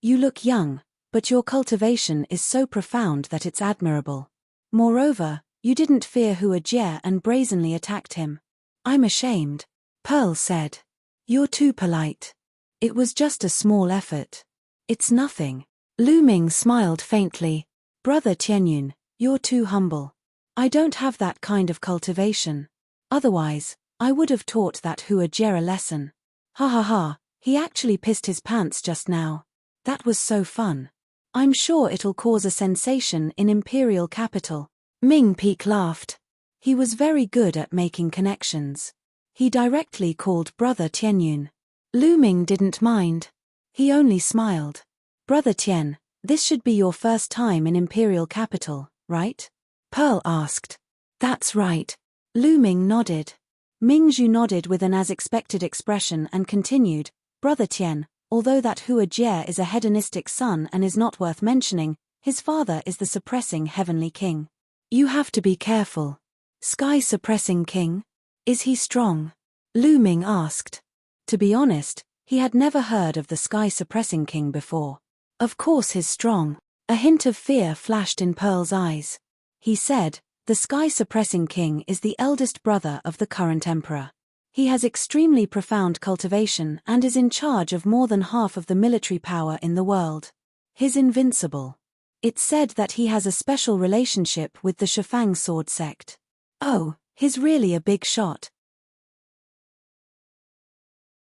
You look young, but your cultivation is so profound that it's admirable. Moreover, you didn't fear Hua Jie and brazenly attacked him. I'm ashamed, Pearl said. You're too polite. It was just a small effort. It's nothing. Lu Ming smiled faintly. Brother Tianyun, you're too humble. I don't have that kind of cultivation. Otherwise, I would have taught that Hua Jie a lesson. Ha ha ha, he actually pissed his pants just now. That was so fun. I'm sure it'll cause a sensation in Imperial Capital. Ming Peak laughed. He was very good at making connections. He directly called Brother Tianyun. Lu Ming didn't mind. He only smiled. Brother Tian, this should be your first time in Imperial Capital, right? Pearl asked. That's right. Lu Ming nodded. Mingzhu nodded with an as-expected expression and continued, Brother Tian, although that Hua Jie is a hedonistic son and is not worth mentioning, his father is the suppressing heavenly king. You have to be careful. Sky suppressing king? Is he strong? Lu Ming asked. To be honest, he had never heard of the sky suppressing king before. Of course he's strong. A hint of fear flashed in Pearl's eyes. He said, the sky suppressing king is the eldest brother of the current emperor. He has extremely profound cultivation and is in charge of more than half of the military power in the world. He's invincible. It's said that he has a special relationship with the Shifang sword sect. Oh, he's really a big shot.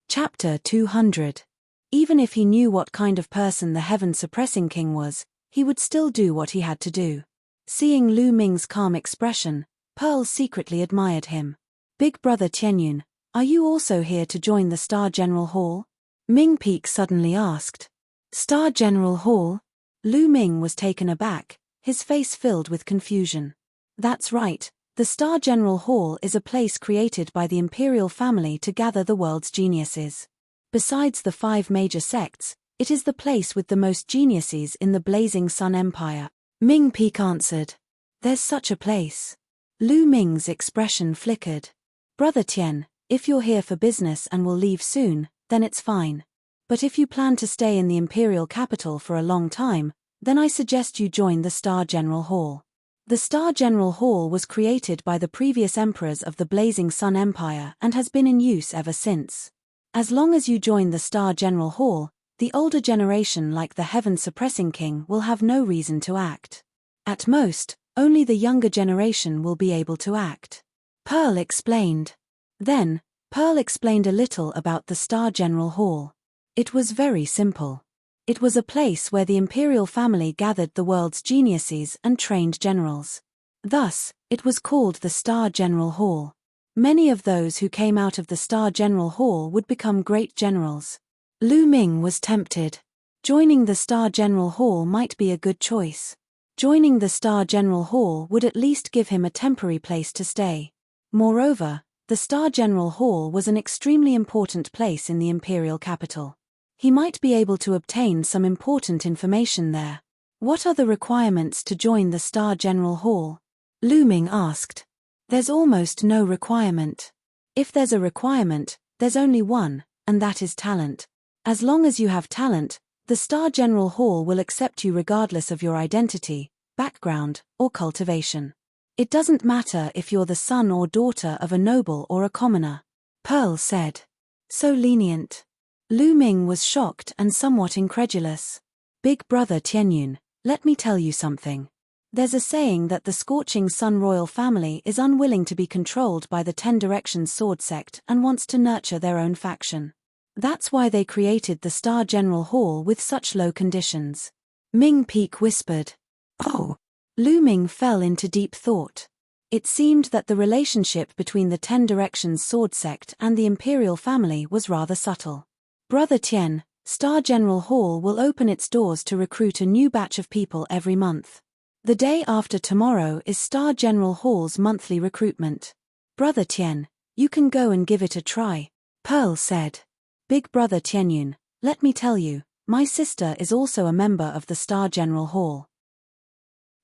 Chapter 200. Even if he knew what kind of person the heaven-suppressing king was, he would still do what he had to do. Seeing Lu Ming's calm expression, Pearl secretly admired him. Big brother Tianyun, are you also here to join the Star General Hall? Ming Peak suddenly asked. Star General Hall? Lu Ming was taken aback, his face filled with confusion. That's right, the Star General Hall is a place created by the imperial family to gather the world's geniuses. Besides the 5 major sects, it is the place with the most geniuses in the Blazing Sun Empire. Ming Peak answered. There's such a place. Lu Ming's expression flickered. Brother Tian, if you're here for business and will leave soon, then it's fine. But if you plan to stay in the imperial capital for a long time, then I suggest you join the Star General Hall. The Star General Hall was created by the previous emperors of the Blazing Sun Empire and has been in use ever since. As long as you join the Star General Hall, the older generation like the Heaven-suppressing king will have no reason to act. At most, only the younger generation will be able to act. Pearl explained. Then, Pearl explained a little about the Star General Hall. It was very simple. It was a place where the imperial family gathered the world's geniuses and trained generals. Thus, it was called the Star General Hall. Many of those who came out of the Star General Hall would become great generals. Lu Ming was tempted. Joining the Star General Hall might be a good choice. Joining the Star General Hall would at least give him a temporary place to stay. Moreover, the Star General Hall was an extremely important place in the imperial capital. He might be able to obtain some important information there. What are the requirements to join the Star General Hall? Lu Ming asked. There's almost no requirement. If there's a requirement, there's only one, and that is talent. As long as you have talent, the Star General Hall will accept you regardless of your identity, background, or cultivation. It doesn't matter if you're the son or daughter of a noble or a commoner. Pearl said. So lenient. Lu Ming was shocked and somewhat incredulous. Big brother Tianyun, let me tell you something. There's a saying that the Scorching Sun royal family is unwilling to be controlled by the 10 Directions sword sect and wants to nurture their own faction. That's why they created the Star General Hall with such low conditions. Ming Peak whispered. Oh. Lu Ming fell into deep thought. It seemed that the relationship between the 10 Directions sword sect and the imperial family was rather subtle. Brother Tian, Star General Hall will open its doors to recruit a new batch of people every month. The day after tomorrow is Star General Hall's monthly recruitment. Brother Tian, you can go and give it a try, Pearl said. Big brother Tianyun, let me tell you, my sister is also a member of the Star General Hall.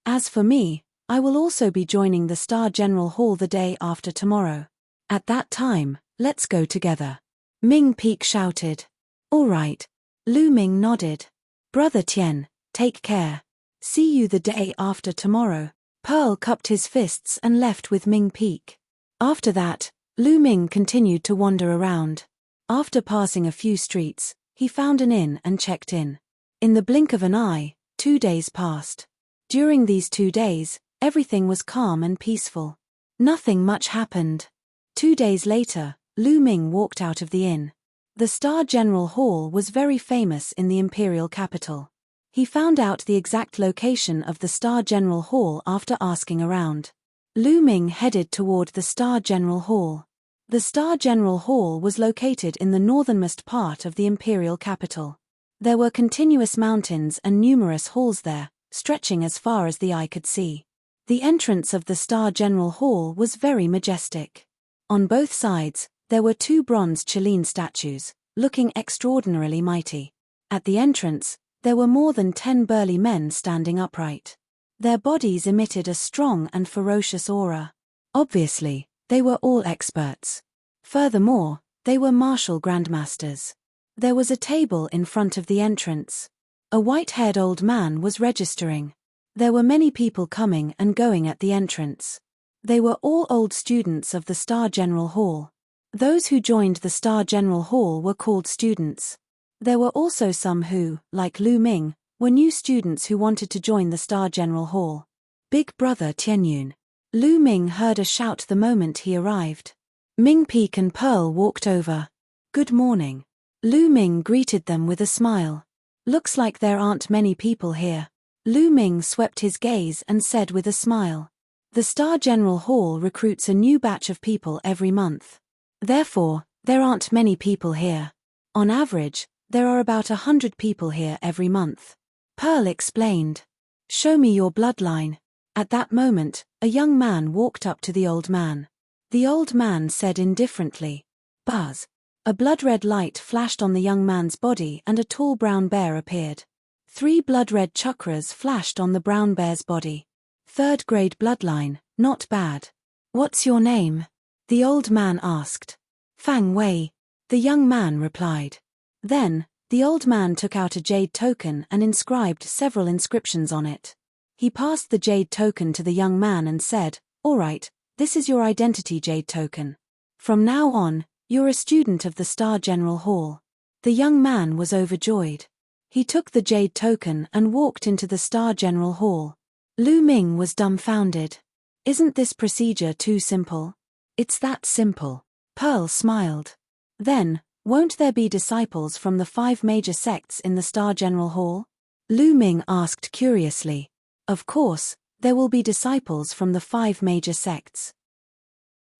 As for me, I will also be joining the Star General Hall the day after tomorrow. At that time, let's go together. Ming Peak shouted. All right. Lu Ming nodded. Brother Tian, take care. See you the day after tomorrow. Pearl cupped his fists and left with Ming Peak. After that, Lu Ming continued to wander around. After passing a few streets, he found an inn and checked in. In the blink of an eye, 2 days passed. During these 2 days, everything was calm and peaceful. Nothing much happened. 2 days later, Lu Ming walked out of the inn. The Star General Hall was very famous in the imperial capital. He found out the exact location of the Star General Hall after asking around. Lu Ming headed toward the Star General Hall. The Star General Hall was located in the northernmost part of the imperial capital. There were continuous mountains and numerous halls there, stretching as far as the eye could see. The entrance of the Star General Hall was very majestic. On both sides, there were 2 bronze Qilin statues, looking extraordinarily mighty. At the entrance, there were more than 10 burly men standing upright. Their bodies emitted a strong and ferocious aura. Obviously, they were all experts. Furthermore, they were martial grandmasters. There was a table in front of the entrance. A white-haired old man was registering. There were many people coming and going at the entrance. They were all old students of the Star General Hall. Those who joined the Star General Hall were called students. There were also some who, like Lu Ming, were new students who wanted to join the Star General Hall. Big Brother Tianyun. Lu Ming heard a shout the moment he arrived. Ming Peek and Pearl walked over. Good morning. Lu Ming greeted them with a smile. Looks like there aren't many people here. Lu Ming swept his gaze and said with a smile. The Star General Hall recruits a new batch of people every month. Therefore, there aren't many people here. On average, there are about 100 people here every month. Pearl explained. Show me your bloodline. At that moment, a young man walked up to the old man. The old man said indifferently. Buzz. A blood-red light flashed on the young man's body and a tall brown bear appeared. 3 blood-red chakras flashed on the brown bear's body. 3rd grade bloodline, not bad. What's your name? The old man asked. Fang Wei. The young man replied. Then, the old man took out a jade token and inscribed several inscriptions on it. He passed the jade token to the young man and said, All right, this is your identity jade token. From now on, you're a student of the Star General Hall. The young man was overjoyed. He took the jade token and walked into the Star General Hall. Lu Ming was dumbfounded. Isn't this procedure too simple? It's that simple. Pearl smiled. Then, won't there be disciples from the 5 major sects in the Star General Hall? Lu Ming asked curiously. Of course, there will be disciples from the 5 major sects.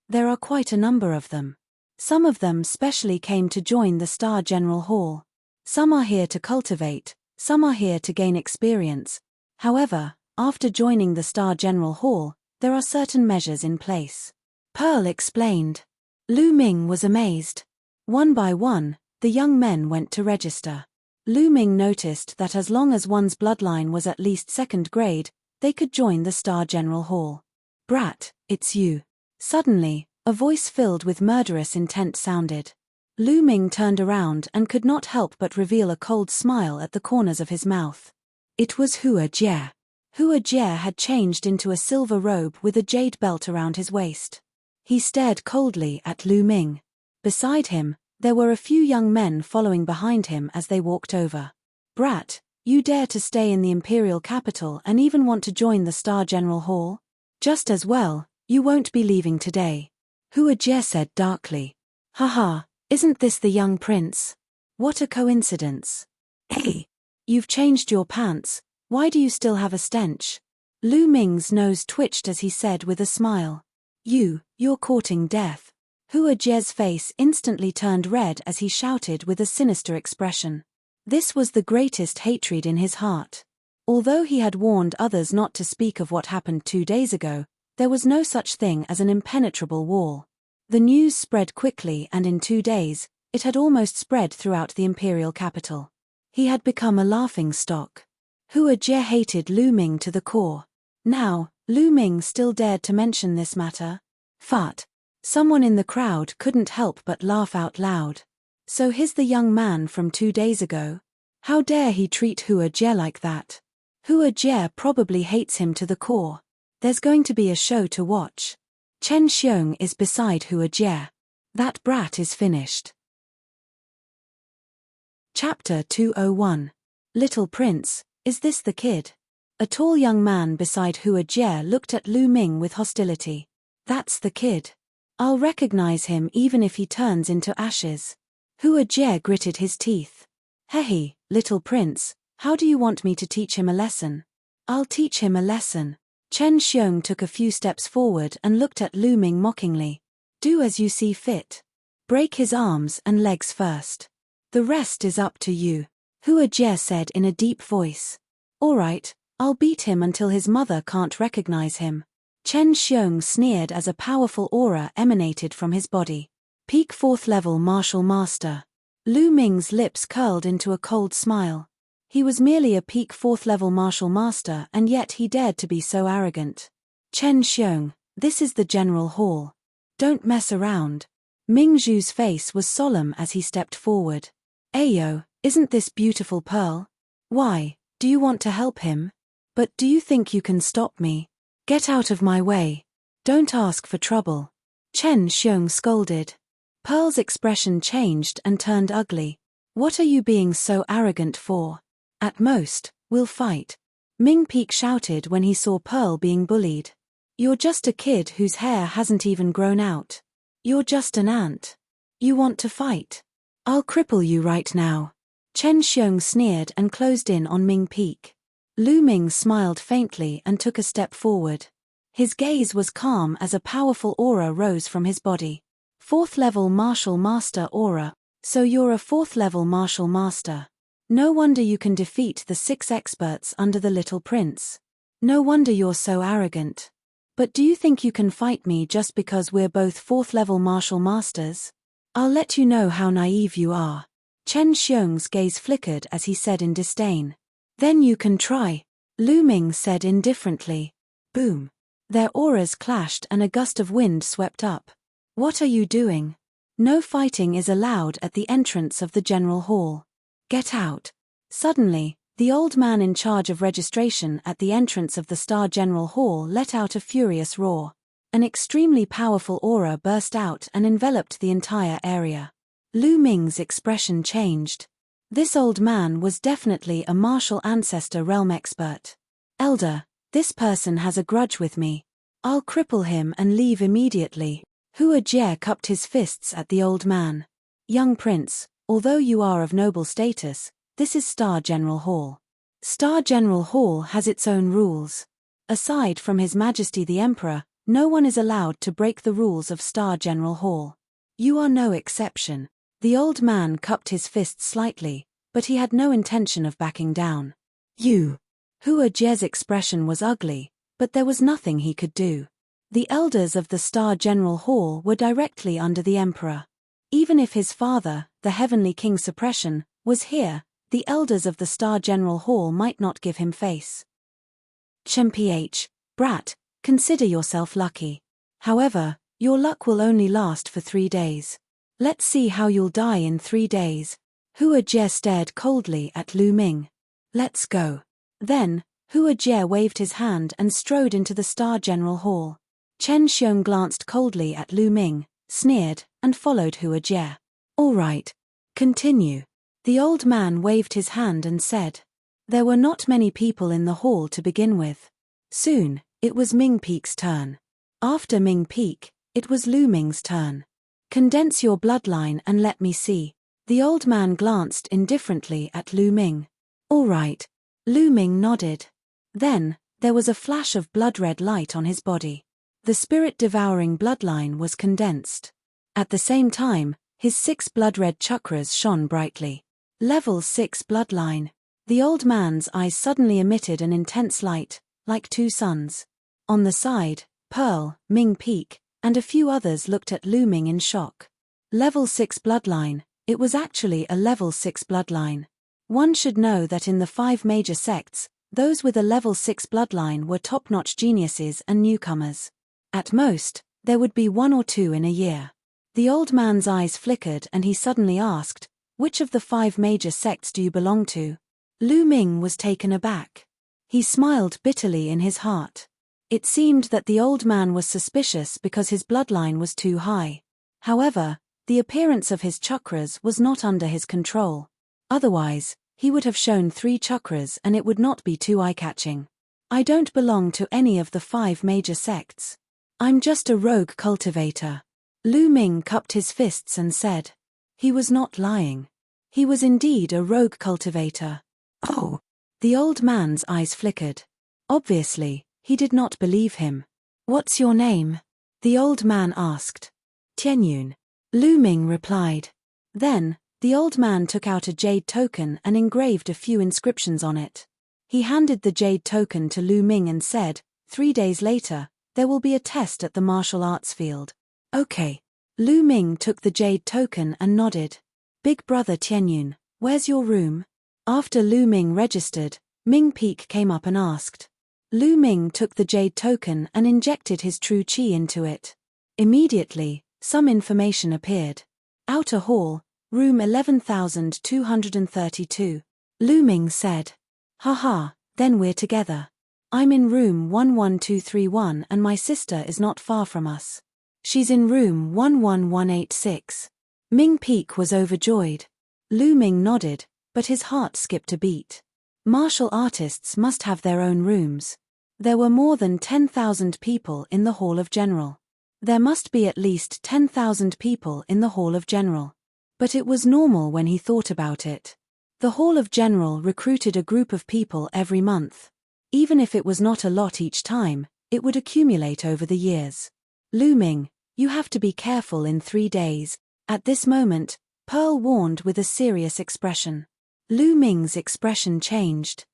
There are quite a number of them. Some of them specially came to join the Star General Hall. Some are here to cultivate, some are here to gain experience. However, after joining the Star General Hall, there are certain measures in place. Pearl explained. Lu Ming was amazed. One by one, the young men went to register. Lu Ming noticed that as long as one's bloodline was at least 2nd grade, they could join the Star General Hall. Brat, it's you. Suddenly, a voice filled with murderous intent sounded. Lu Ming turned around and could not help but reveal a cold smile at the corners of his mouth. It was Hua Jie. Hua Jie had changed into a silver robe with a jade belt around his waist. He stared coldly at Lu Ming. Beside him, there were a few young men following behind him as they walked over. Brat, you dare to stay in the imperial capital and even want to join the Star General Hall? Just as well, you won't be leaving today. Hua Jie said darkly. Haha, isn't this the young prince? What a coincidence. Hey, you've changed your pants, why do you still have a stench? Lu Ming's nose twitched as he said with a smile. You're courting death. Hua Jie's face instantly turned red as he shouted with a sinister expression. This was the greatest hatred in his heart. Although he had warned others not to speak of what happened 2 days ago, there was no such thing as an impenetrable wall. The news spread quickly and in 2 days, it had almost spread throughout the imperial capital. He had become a laughingstock. Hua Jie hated Lu Ming to the core. Now, Lu Ming still dared to mention this matter. Fart. Someone in the crowd couldn't help but laugh out loud. So here's the young man from 2 days ago. How dare he treat Hua Jie like that? Hua Jie probably hates him to the core. There's going to be a show to watch. Chen Xiong is beside Hua Jie. That brat is finished. Chapter 201. Little prince, is this the kid? A tall young man beside Hua Jie looked at Lu Ming with hostility. That's the kid. I'll recognize him even if he turns into ashes. Hua Jie gritted his teeth. Hehe, little prince, how do you want me to teach him a lesson? I'll teach him a lesson. Chen Xiong took a few steps forward and looked at Lu Ming mockingly. Do as you see fit. Break his arms and legs first. The rest is up to you, Hua Jie said in a deep voice. All right, I'll beat him until his mother can't recognize him. Chen Xiong sneered as a powerful aura emanated from his body. Peak 4th level martial master. Lu Ming's lips curled into a cold smile. He was merely a peak 4th level martial master and yet he dared to be so arrogant. Chen Xiong, this is the general hall. Don't mess around. Ming Zhu's face was solemn as he stepped forward. Ayo, isn't this beautiful Pearl? Why, do you want to help him? But do you think you can stop me? Get out of my way. Don't ask for trouble. Chen Xiong scolded. Pearl's expression changed and turned ugly. What are you being so arrogant for? At most, we'll fight. Ming Peak shouted when he saw Pearl being bullied. You're just a kid whose hair hasn't even grown out. You're just an ant. You want to fight? I'll cripple you right now. Chen Xiong sneered and closed in on Ming Peak. Lu Ming smiled faintly and took a step forward. His gaze was calm as a powerful aura rose from his body. 4th level martial master aura. So you're a 4th level martial master. No wonder you can defeat the 6 experts under the little prince. No wonder you're so arrogant. But do you think you can fight me just because we're both 4th level martial masters? I'll let you know how naive you are. Chen Xiong's gaze flickered as he said in disdain. Then you can try, Lu Ming said indifferently. Boom. Their auras clashed and a gust of wind swept up. What are you doing? No fighting is allowed at the entrance of the general hall. Get out. Suddenly, the old man in charge of registration at the entrance of the Star General Hall let out a furious roar. An extremely powerful aura burst out and enveloped the entire area. Lu Ming's expression changed. This old man was definitely a martial ancestor realm expert. Elder, this person has a grudge with me. I'll cripple him and leave immediately. Hua Jie cupped his fists at the old man. Young prince, although you are of noble status, this is Star General Hall. Star General Hall has its own rules. Aside from His Majesty the Emperor, no one is allowed to break the rules of Star General Hall. You are no exception. The old man cupped his fists slightly, but he had no intention of backing down. You. Hua Jie's expression was ugly, but there was nothing he could do. The elders of the Star General Hall were directly under the Emperor. Even if his father, the Heavenly King Suppression, was here, the elders of the Star General Hall might not give him face. Chen-ph, brat, consider yourself lucky. However, your luck will only last for 3 days. Let's see how you'll die in 3 days. Hua Jie stared coldly at Lu Ming. Let's go. Then, Hua Jie waved his hand and strode into the Star General Hall. Chen Xiong glanced coldly at Lu Ming, sneered, and followed Hua Jie. All right. Continue. The old man waved his hand and said. There were not many people in the hall to begin with. Soon, it was Ming Peak's turn. After Ming Peak, it was Lu Ming's turn. Condense your bloodline and let me see. The old man glanced indifferently at Lu Ming. All right. Lu Ming nodded. Then, there was a flash of blood-red light on his body. The spirit-devouring bloodline was condensed. At the same time, his 6 blood-red chakras shone brightly. Level 6 bloodline. The old man's eyes suddenly emitted an intense light, like 2 suns. On the side, Pearl, Ming Peak, and a few others looked at Lu Ming in shock. Level 6 bloodline, it was actually a level 6 bloodline. One should know that in the 5 major sects, those with a level 6 bloodline were top-notch geniuses and newcomers. At most, there would be 1 or 2 in a year. The old man's eyes flickered and he suddenly asked, which of the 5 major sects do you belong to? Lu Ming was taken aback. He smiled bitterly in his heart. It seemed that the old man was suspicious because his bloodline was too high. However, the appearance of his chakras was not under his control. Otherwise, He would have shown 3 chakras and it would not be too eye-catching. I don't belong to any of the 5 major sects. I'm just a rogue cultivator. Lu Ming cupped his fists and said. He was not lying. He was indeed a rogue cultivator. Oh! The old man's eyes flickered. Obviously, he did not believe him. What's your name? The old man asked. Tianyun. Lu Ming replied. Then, the old man took out a jade token and engraved a few inscriptions on it. He handed the jade token to Lu Ming and said, 3 days later, there will be a test at the martial arts field. Okay. Lu Ming took the jade token and nodded. Big brother Tianyun, where's your room? After Lu Ming registered, Ming Peak came up and asked. Lu Ming took the jade token and injected his true qi into it. Immediately, some information appeared. Outer hall, room 11,232. Lu Ming said. Haha, then we're together. I'm in room 11231 and my sister is not far from us. She's in room 11186. Ming Peak was overjoyed. Lu Ming nodded, but his heart skipped a beat. Martial artists must have their own rooms. There were more than 10,000 people in the Hall of General. There must be at least 10,000 people in the Hall of General. But it was normal when he thought about it. The Hall of General recruited a group of people every month. Even if it was not a lot each time, it would accumulate over the years. Lu Ming, you have to be careful in 3 days. At this moment, Pearl warned with a serious expression. Lu Ming's expression changed.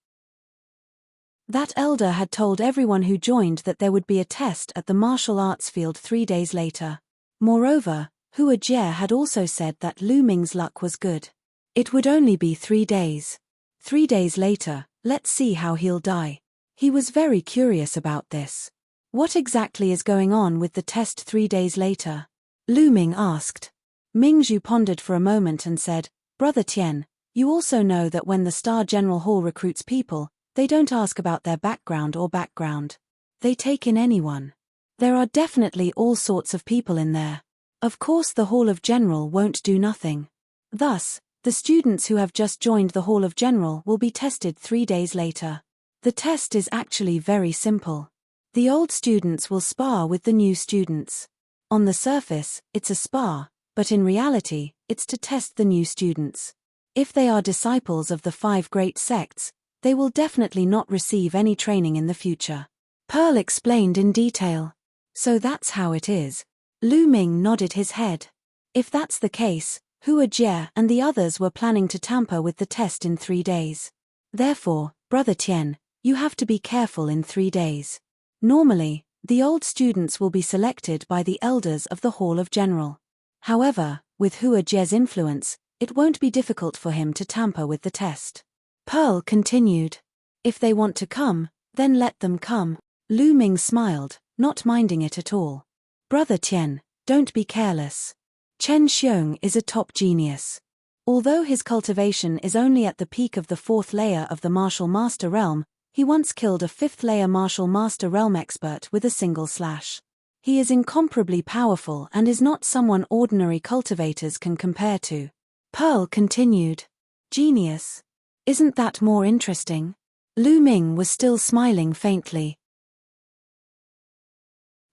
That elder had told everyone who joined that there would be a test at the martial arts field 3 days later. Moreover, Hua Jie had also said that Lu Ming's luck was good. It would only be 3 days. 3 days later, let's see how he'll die. He was very curious about this. What exactly is going on with the test 3 days later? Lu Ming asked. Ming Zhu pondered for a moment and said, Brother Tian, you also know that when the Star General Hall recruits people, they don't ask about their background or background. They take in anyone. There are definitely all sorts of people in there. Of course the Hall of General won't do nothing. Thus, the students who have just joined the Hall of General will be tested 3 days later. The test is actually very simple. The old students will spar with the new students. On the surface, it's a spar, but in reality, it's to test the new students. If they are disciples of the 5 great sects, they will definitely not receive any training in the future. Pearl explained in detail. So that's how it is. Lu Ming nodded his head. If that's the case, Hua Jie and the others were planning to tamper with the test in 3 days. Therefore, Brother Tian, you have to be careful in 3 days. Normally, the old students will be selected by the elders of the Hall of General. However, with Hua Jie's influence, it won't be difficult for him to tamper with the test. Pearl continued. If they want to come, then let them come. Lu Ming smiled, not minding it at all. Brother Tian, don't be careless. Chen Xiong is a top genius. Although his cultivation is only at the peak of the 4th layer of the Martial Master Realm, he once killed a 5th layer Martial Master Realm expert with a single slash. He is incomparably powerful and is not someone ordinary cultivators can compare to. Pearl continued. Genius. Isn't that more interesting? Lu Ming was still smiling faintly.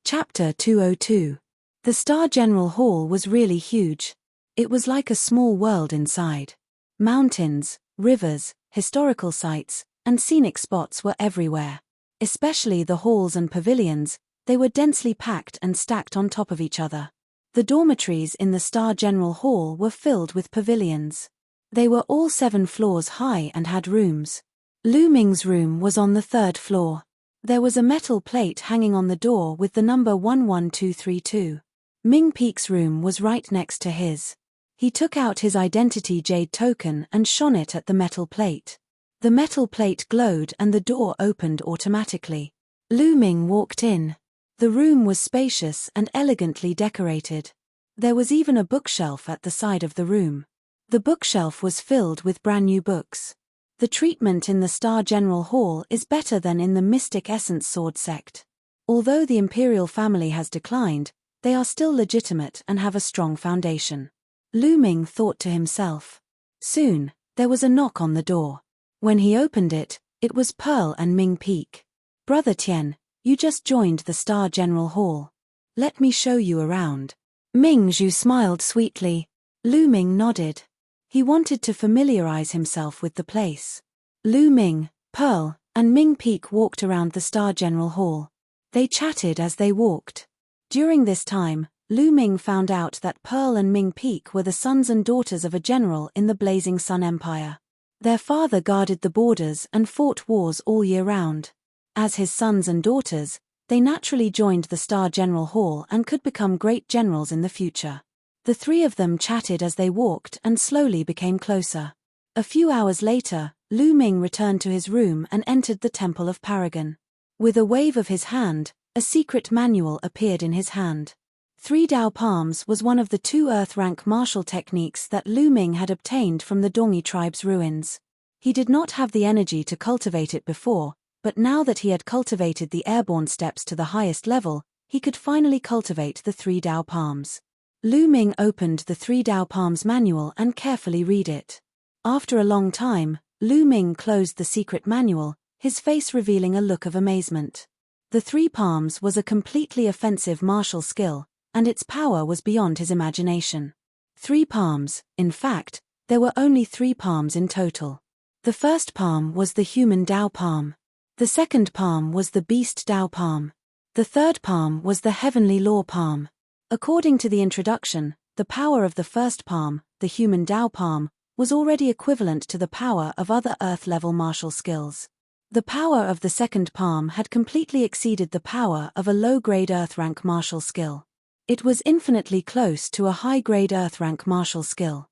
Chapter 202. The Star General Hall was really huge. It was like a small world inside. Mountains, rivers, historical sites, and scenic spots were everywhere. Especially the halls and pavilions, they were densely packed and stacked on top of each other. The dormitories in the Star General Hall were filled with pavilions. They were all 7 floors high and had rooms. Lu Ming's room was on the 3rd floor. There was a metal plate hanging on the door with the number 11232. Ming Peak's room was right next to his. He took out his identity jade token and shone it at the metal plate. The metal plate glowed and the door opened automatically. Lu Ming walked in. The room was spacious and elegantly decorated. There was even a bookshelf at the side of the room. The bookshelf was filled with brand new books. The treatment in the Star General Hall is better than in the Mystic Essence Sword sect. Although the imperial family has declined, they are still legitimate and have a strong foundation. Lu Ming thought to himself. Soon, There was a knock on the door. When he opened it, it was Pearl and Ming Peek. Brother Tian, you just joined the Star General Hall. Let me show you around. Ming Zhu smiled sweetly. Lu Ming nodded. He wanted to familiarize himself with the place. Lu Ming, Pearl, and Ming Peek walked around the Star General Hall. They chatted as they walked. During this time, Lu Ming found out that Pearl and Ming Peek were the sons and daughters of a general in the Blazing Sun Empire. Their father guarded the borders and fought wars all year round. As his sons and daughters, they naturally joined the Star General Hall and could become great generals in the future. The three of them chatted as they walked and slowly became closer. A few hours later, Lu Ming returned to his room and entered the Temple of Paragon. With a wave of his hand, a secret manual appeared in his hand. 3 Dao Palms was one of the 2 Earth-rank martial techniques that Lu Ming had obtained from the Dongi tribe's ruins. He did not have the energy to cultivate it before, but now that he had cultivated the airborne steps to the highest level, he could finally cultivate the 3 Dao Palms. Lu Ming opened the 3 Dao Palms manual and carefully read it. After a long time, Lu Ming closed the secret manual, his face revealing a look of amazement. The 3 Palms was a completely offensive martial skill, and its power was beyond his imagination. 3 palms, in fact, there were only 3 palms in total. The first palm was the human Dao palm. The second palm was the beast Dao palm. The third palm was the heavenly law palm. According to the introduction, the power of the first palm, the human Dao palm, was already equivalent to the power of other Earth-level martial skills. The power of the second palm had completely exceeded the power of a low-grade Earth-rank martial skill. It was infinitely close to a high-grade Earth-rank martial skill.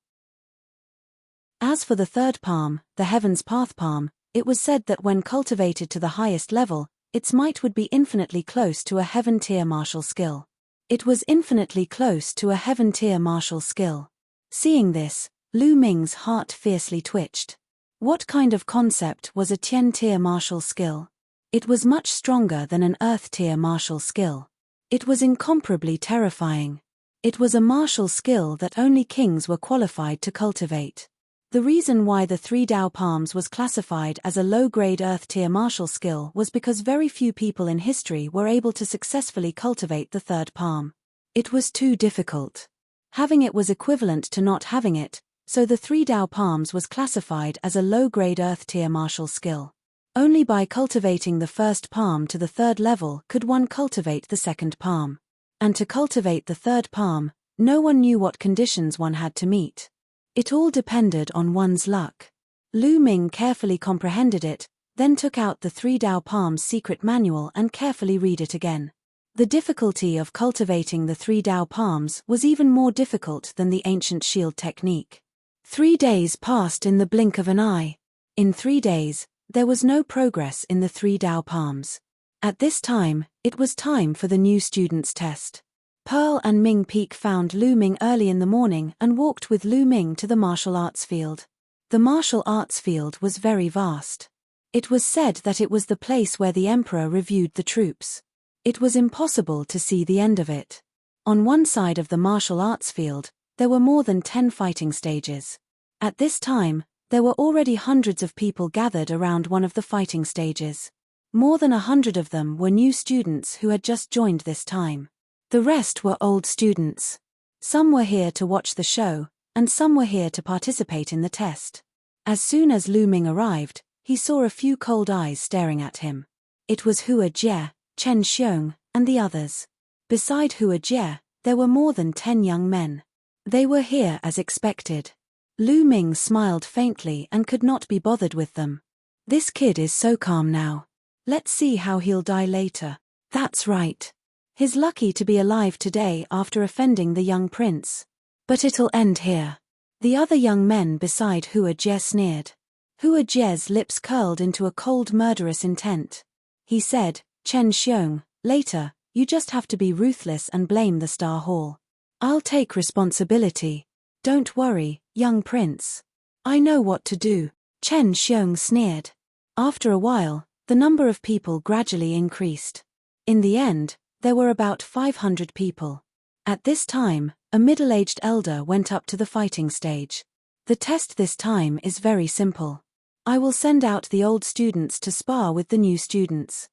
As for the third palm, the Heaven's Path palm, it was said that when cultivated to the highest level, its might would be infinitely close to a Heaven-tier martial skill. It was infinitely close to a Heaven-tier martial skill. Seeing this, Lu Ming's heart fiercely twitched. What kind of concept was a Tian-tier martial skill? It was much stronger than an Earth-tier martial skill. It was incomparably terrifying. It was a martial skill that only kings were qualified to cultivate. The reason why the 3 Dao Palms was classified as a low-grade Earth-tier martial skill was because very few people in history were able to successfully cultivate the third palm. It was too difficult. Having it was equivalent to not having it, so the 3 Dao Palms was classified as a low-grade Earth-tier martial skill. Only by cultivating the first palm to the third level could one cultivate the second palm. And to cultivate the third palm, no one knew what conditions one had to meet. It all depended on one's luck. Lu Ming carefully comprehended it, then took out the 3 Dao Palms secret manual and carefully read it again. The difficulty of cultivating the 3 Dao Palms was even more difficult than the ancient shield technique. 3 days passed in the blink of an eye. In 3 days, there was no progress in the 3 Dao Palms. At this time, it was time for the new student's test. Pearl and Ming Peek found Lu Ming early in the morning and walked with Lu Ming to the martial arts field. The martial arts field was very vast. It was said that it was the place where the emperor reviewed the troops. It was impossible to see the end of it. On one side of the martial arts field, there were more than 10 fighting stages. At this time, there were already hundreds of people gathered around one of the fighting stages. More than 100 of them were new students who had just joined this time. The rest were old students. Some were here to watch the show, and some were here to participate in the test. As soon as Lu Ming arrived, he saw a few cold eyes staring at him. It was Hua Jie, Chen Xiong, and the others. Beside Hua Jie, there were more than 10 young men. They were here as expected. Lu Ming smiled faintly and could not be bothered with them. This kid is so calm now. Let's see how he'll die later. That's right. He's lucky to be alive today after offending the young prince. But it'll end here. The other young men beside Hua Jie sneered. Hua Jie's lips curled into a cold murderous intent. He said, Chen Xiong, later, you just have to be ruthless and blame the Star Hall. I'll take responsibility. Don't worry, young prince. I know what to do. Chen Xiong sneered. After a while, the number of people gradually increased. In the end, there were about 500 people. At this time, a middle-aged elder went up to the fighting stage. The test this time is very simple. I will send out the old students to spar with the new students.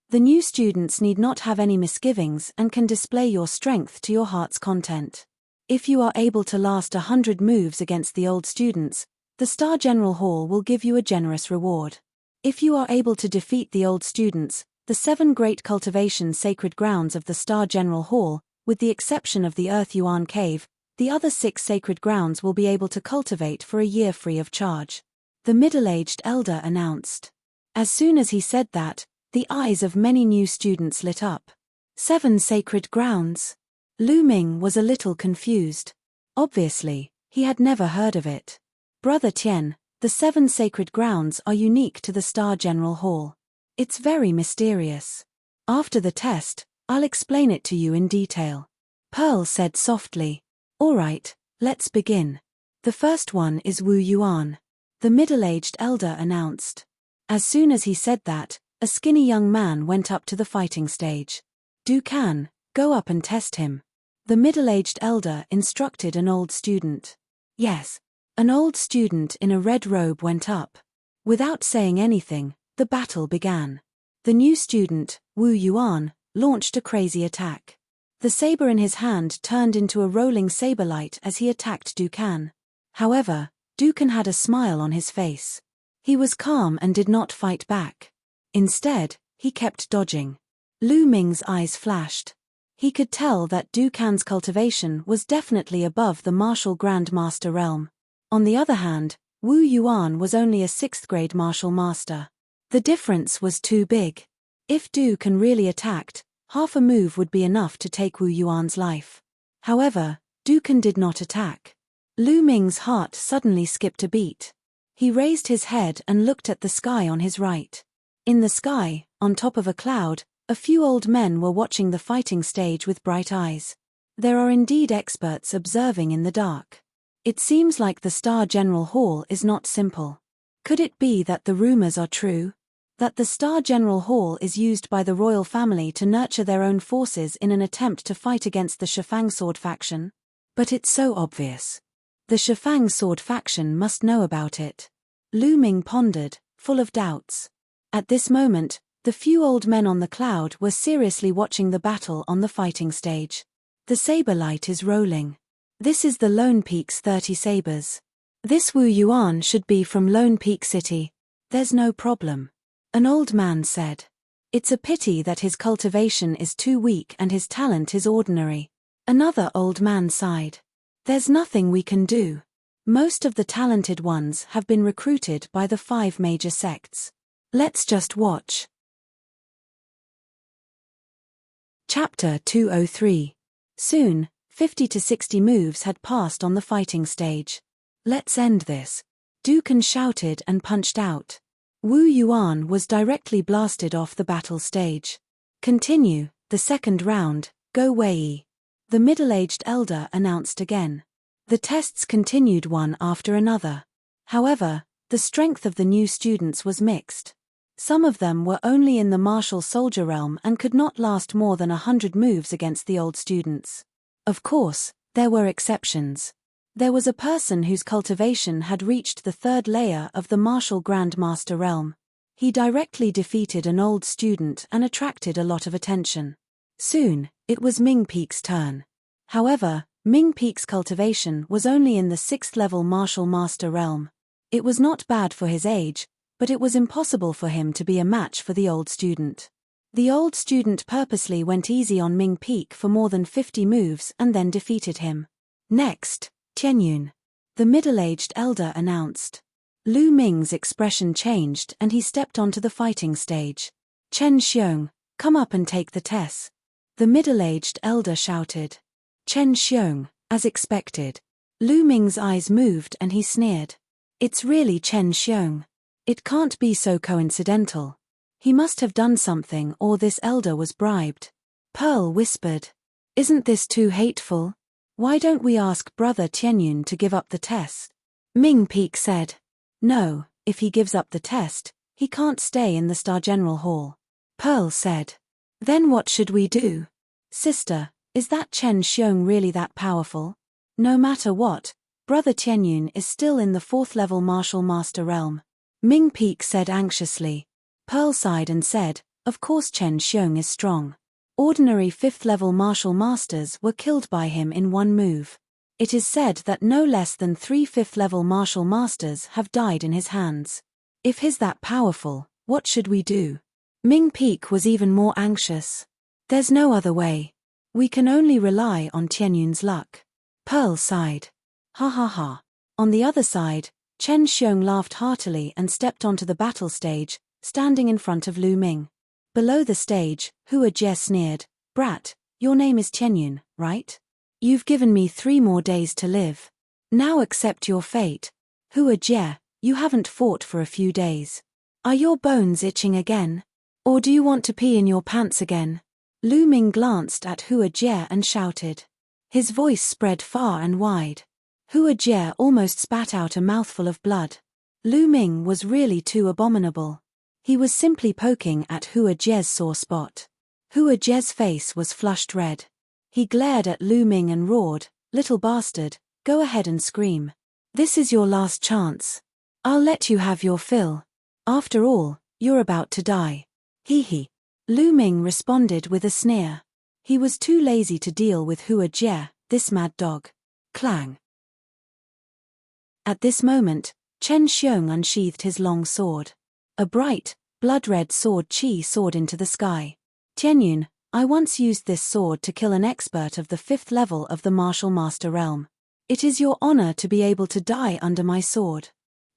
The new students need not have any misgivings and can display your strength to your heart's content. If you are able to last 100 moves against the old students, the Star General Hall will give you a generous reward. If you are able to defeat the old students, the 7 great cultivation sacred grounds of the Star General Hall, with the exception of the Earth Yuan Cave, the other 6 sacred grounds will be able to cultivate for a year free of charge. The middle-aged elder announced. As soon as he said that, the eyes of many new students lit up. 7 sacred grounds. Lu Ming was a little confused. Obviously, he had never heard of it. Brother Tian, the 7 sacred grounds are unique to the Star General Hall. It's very mysterious. After the test, I'll explain it to you in detail. Pearl said softly. All right, let's begin. The first one is Wu Yuan. The middle-aged elder announced. As soon as he said that, a skinny young man went up to the fighting stage. Dukan, go up and test him. The middle-aged elder instructed an old student. Yes. An old student in a red robe went up. Without saying anything, the battle began. The new student, Wu Yuan, launched a crazy attack. The saber in his hand turned into a rolling saber light as he attacked Dukan. However, Dukan had a smile on his face. He was calm and did not fight back. Instead, he kept dodging. Lu Ming's eyes flashed. He could tell that Dukan's cultivation was definitely above the martial grandmaster realm. On the other hand, Wu Yuan was only a 6th grade martial master. The difference was too big. If Dukan really attacked, half a move would be enough to take Wu Yuan's life. However, Dukan did not attack. Lu Ming's heart suddenly skipped a beat. He raised his head and looked at the sky on his right. In the sky, on top of a cloud, a few old men were watching the fighting stage with bright eyes. There are indeed experts observing in the dark. It seems like the Star General Hall is not simple. Could it be that the rumors are true? That the Star General Hall is used by the royal family to nurture their own forces in an attempt to fight against the Shifang Sword faction? But it's so obvious. The Shifang Sword faction must know about it. Lu Ming pondered, full of doubts. At this moment, the few old men on the cloud were seriously watching the battle on the fighting stage. The saber light is rolling. This is the Lone Peak's 30 sabers. This Wu Yuan should be from Lone Peak City. There's no problem. An old man said. It's a pity that his cultivation is too weak and his talent is ordinary. Another old man sighed. There's nothing we can do. Most of the talented ones have been recruited by the 5 major sects. Let's just watch. Chapter 203. Soon, 50 to 60 moves had passed on the fighting stage. Let's end this. Dukan shouted and punched out. Wu Yuan was directly blasted off the battle stage. Continue, the second round, go Wei. The middle-aged elder announced again. The tests continued one after another. However, the strength of the new students was mixed. Some of them were only in the martial soldier realm and could not last more than 100 moves against the old students. Of course, there were exceptions. There was a person whose cultivation had reached the 3rd layer of the martial grandmaster realm. He directly defeated an old student and attracted a lot of attention. Soon, it was Ming Peak's turn. However, Ming Peak's cultivation was only in the 6th level martial master realm. It was not bad for his age, but it was impossible for him to be a match for the old student. The old student purposely went easy on Ming Peak for more than 50 moves and then defeated him. Next, Tianyun. The middle-aged elder announced. Lu Ming's expression changed and he stepped onto the fighting stage. Chen Xiong, come up and take the test. The middle-aged elder shouted. Chen Xiong, as expected. Lu Ming's eyes moved and he sneered. It's really Chen Xiong. It can't be so coincidental. He must have done something or this elder was bribed. Pearl whispered. Isn't this too hateful? Why don't we ask Brother Tianyun to give up the test? Ming Peak said. No, if he gives up the test, he can't stay in the Star General Hall. Pearl said. Then what should we do? Sister, is that Chen Xiong really that powerful? No matter what, Brother Tianyun is still in the 4th level martial master realm. Ming Peak said anxiously. Pearl sighed and said, of course Chen Xiong is strong. Ordinary 5th level martial masters were killed by him in one move. It is said that no less than 3 5th level martial masters have died in his hands. If he's that powerful, what should we do? Ming Peak was even more anxious. There's no other way. We can only rely on Tianyun's luck. Pearl sighed. Ha ha ha. On the other side, Chen Xiong laughed heartily and stepped onto the battle stage, standing in front of Lu Ming. Below the stage, Hua Jie sneered, Brat, your name is Tianyun, right? You've given me 3 more days to live. Now accept your fate. Hua Jie, you haven't fought for a few days. Are your bones itching again? Or do you want to pee in your pants again? Lu Ming glanced at Hua Jie and shouted. His voice spread far and wide. Hua Jie almost spat out a mouthful of blood. Lu Ming was really too abominable. He was simply poking at Hua Jie's sore spot. Hua Jie's face was flushed red. He glared at Lu Ming and roared, little bastard, go ahead and scream. This is your last chance. I'll let you have your fill. After all, you're about to die. Hee hee. Lu Ming responded with a sneer. He was too lazy to deal with Hua Jie, this mad dog. Clang. At this moment, Chen Xiong unsheathed his long sword. A bright, blood-red sword chi soared into the sky. Tianyun, I once used this sword to kill an expert of the 5th level of the martial master realm. It is your honor to be able to die under my sword.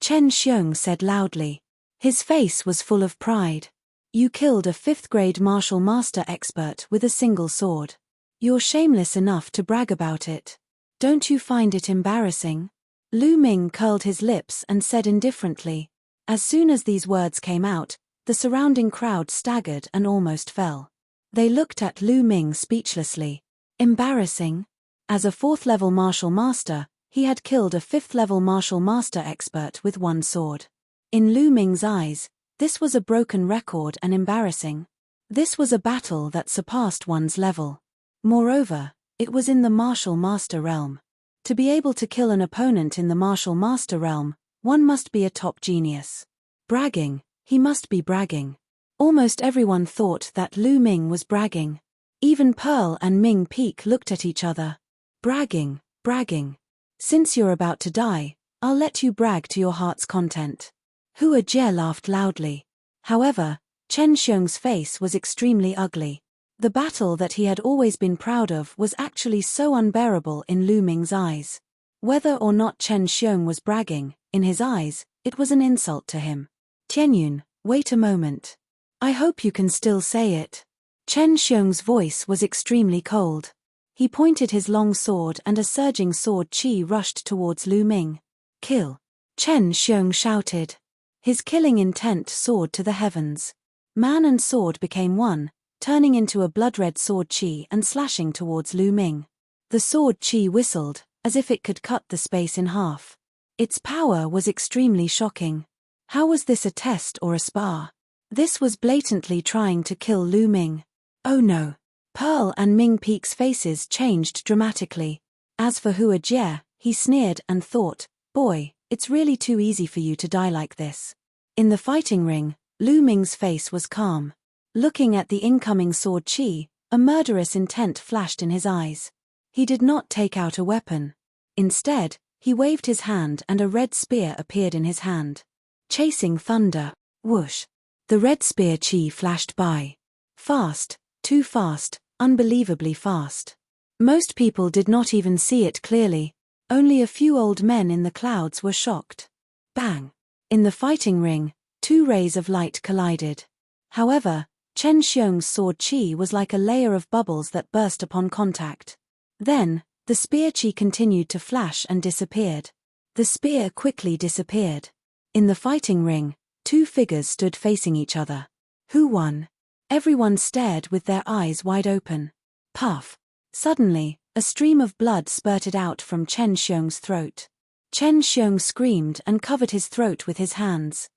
Chen Xiong said loudly. His face was full of pride. You killed a 5th grade martial master expert with a single sword. You're shameless enough to brag about it. Don't you find it embarrassing? Lu Ming curled his lips and said indifferently. As soon as these words came out, the surrounding crowd staggered and almost fell. They looked at Lu Ming speechlessly. Embarrassing? As a 4th level martial master, he had killed a 5th level martial master expert with one sword. In Lu Ming's eyes, this was a broken record and embarrassing. This was a battle that surpassed one's level. Moreover, it was in the martial master realm. To be able to kill an opponent in the martial master realm, one must be a top genius. Bragging, he must be bragging. Almost everyone thought that Lu Ming was bragging. Even Pearl and Ming Peak looked at each other. Bragging, bragging. Since you're about to die, I'll let you brag to your heart's content. Hua Jie laughed loudly. However, Chen Xiong's face was extremely ugly. The battle that he had always been proud of was actually so unbearable in Lu Ming's eyes. Whether or not Chen Xiong was bragging, in his eyes, it was an insult to him. Tianyun, wait a moment. I hope you can still say it. Chen Xiong's voice was extremely cold. He pointed his long sword and a surging sword chi rushed towards Lu Ming. Kill. Chen Xiong shouted. His killing intent soared to the heavens. Man and sword became one, turning into a blood-red sword chi and slashing towards Lu Ming. The sword chi whistled, as if it could cut the space in half. Its power was extremely shocking. How was this a test or a spar? This was blatantly trying to kill Lu Ming. Oh no. Pearl and Ming Peak's faces changed dramatically. As for Hua Jie, he sneered and thought, boy, it's really too easy for you to die like this. In the fighting ring, Lu Ming's face was calm. Looking at the incoming sword chi, a murderous intent flashed in his eyes. He did not take out a weapon. Instead, he waved his hand and a red spear appeared in his hand. Chasing thunder, whoosh. The red spear chi flashed by. Fast, too fast, unbelievably fast. Most people did not even see it clearly. Only a few old men in the clouds were shocked. Bang! In the fighting ring, 2 rays of light collided. However, Chen Xiong's sword chi was like a layer of bubbles that burst upon contact. Then, the spear chi continued to flash and disappeared. The spear quickly disappeared. In the fighting ring, 2 figures stood facing each other. Who won? Everyone stared with their eyes wide open. Puff! Suddenly, a stream of blood spurted out from Chen Xiong's throat. Chen Xiong screamed and covered his throat with his hands.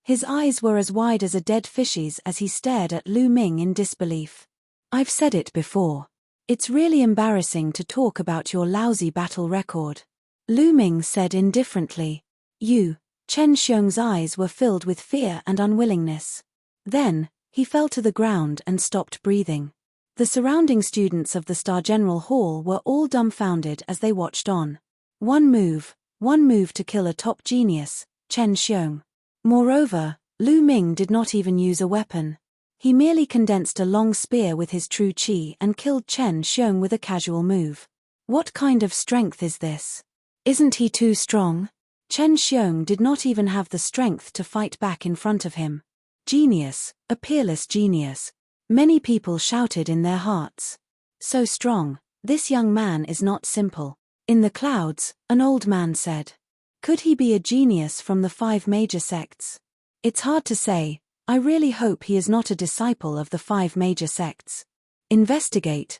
His eyes were as wide as a dead fish's as he stared at Lu Ming in disbelief. I've said it before. It's really embarrassing to talk about your lousy battle record. Lu Ming said indifferently. Chen Xiong's eyes were filled with fear and unwillingness. Then, he fell to the ground and stopped breathing. The surrounding students of the Star General Hall were all dumbfounded as they watched on. One move to kill a top genius, Chen Xiong. Moreover, Lu Ming did not even use a weapon. He merely condensed a long spear with his true qi and killed Chen Xiong with a casual move. What kind of strength is this? Isn't he too strong? Chen Xiong did not even have the strength to fight back in front of him. Genius, a peerless genius. Many people shouted in their hearts. So strong, this young man is not simple. In the clouds, an old man said. Could he be a genius from the 5 major sects? It's hard to say. I really hope he is not a disciple of the 5 major sects. Investigate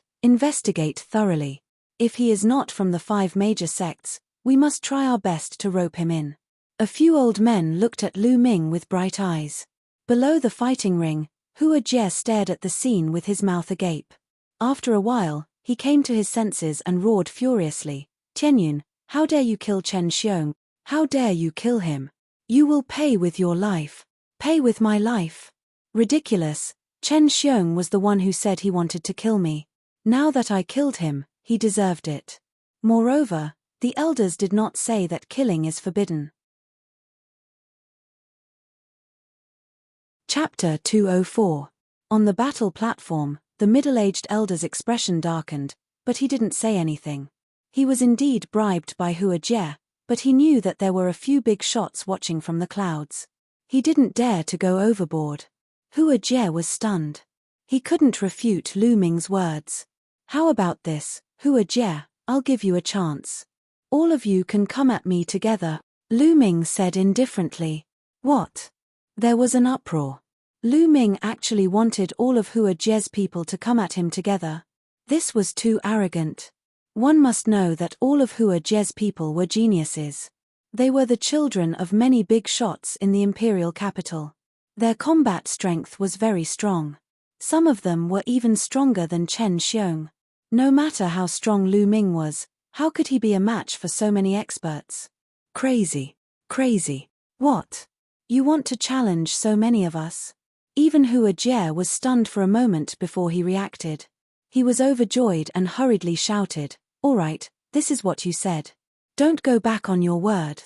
thoroughly. If he is not from the 5 major sects, we must try our best to rope him in. A few old men looked at Lu Ming with bright eyes. Below the fighting ring, Hua Jie stared at the scene with his mouth agape. After a while, he came to his senses and roared furiously. Tianyun, how dare you kill Chen Xiong? How dare you kill him? You will pay with your life. Pay with my life. Ridiculous. Chen Xiong was the one who said he wanted to kill me. Now that I killed him, he deserved it. Moreover, the elders did not say that killing is forbidden. Chapter 204. On the battle platform, the middle-aged elder's expression darkened, but he didn't say anything. He was indeed bribed by Hua Jie, but he knew that there were a few big shots watching from the clouds. He didn't dare to go overboard. Hua Jie was stunned. He couldn't refute Lu Ming's words. How about this, Hua Jie, I'll give you a chance. All of you can come at me together, Lu Ming said indifferently. What? There was an uproar. Lu Ming actually wanted all of Hua Jie's people to come at him together. This was too arrogant. One must know that all of Hua Jie's people were geniuses. They were the children of many big shots in the imperial capital. Their combat strength was very strong. Some of them were even stronger than Chen Xiong. No matter how strong Lu Ming was, how could he be a match for so many experts? Crazy. What? You want to challenge so many of us? Even Hua Jie was stunned for a moment before he reacted. He was overjoyed and hurriedly shouted, "All right, this is what you said. Don't go back on your word."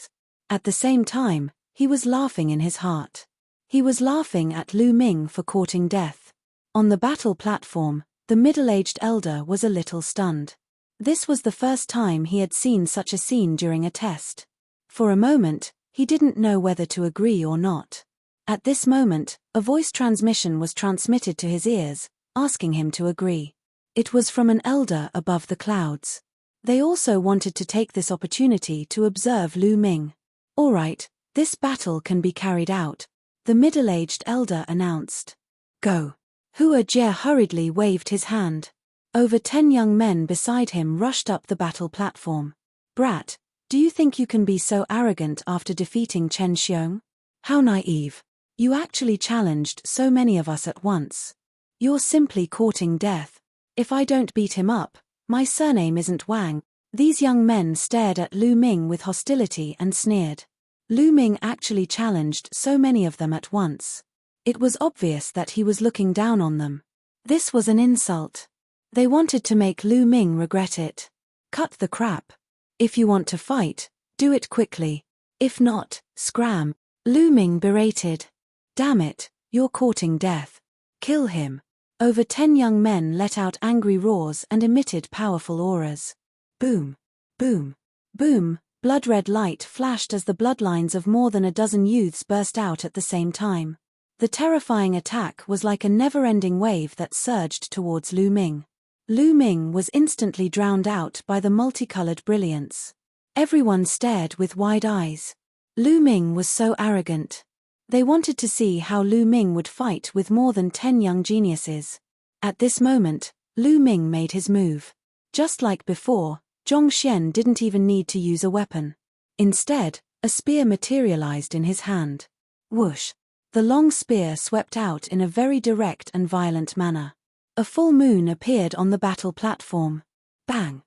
At the same time, he was laughing in his heart. He was laughing at Lu Ming for courting death. On the battle platform, the middle-aged elder was a little stunned. This was the first time he had seen such a scene during a test. For a moment, he didn't know whether to agree or not. At this moment, a voice transmission was transmitted to his ears, asking him to agree. It was from an elder above the clouds. They also wanted to take this opportunity to observe Lu Ming. "All right, this battle can be carried out," the middle-aged elder announced. "Go." Hua Jie hurriedly waved his hand. Over 10 young men beside him rushed up the battle platform. "Brat, do you think you can be so arrogant after defeating Chen Xiong? How naive. You actually challenged so many of us at once. You're simply courting death. If I don't beat him up, my surname isn't Wang." These young men stared at Lu Ming with hostility and sneered. Lu Ming actually challenged so many of them at once. It was obvious that he was looking down on them. This was an insult. They wanted to make Lu Ming regret it. Cut the crap. If you want to fight, do it quickly. If not, scram. Lu Ming berated. Damn it, you're courting death. Kill him. Over 10 young men let out angry roars and emitted powerful auras. Boom. Boom. Boom. Blood-red light flashed as the bloodlines of more than a dozen youths burst out at the same time. The terrifying attack was like a never-ending wave that surged towards Lu Ming. Lu Ming was instantly drowned out by the multicolored brilliance. Everyone stared with wide eyes. Lu Ming was so arrogant. They wanted to see how Lu Ming would fight with more than 10 young geniuses. At this moment, Lu Ming made his move. Just like before, Zhongxian didn't even need to use a weapon. Instead, a spear materialized in his hand. Whoosh! The long spear swept out in a very direct and violent manner. A full moon appeared on the battle platform. Bang!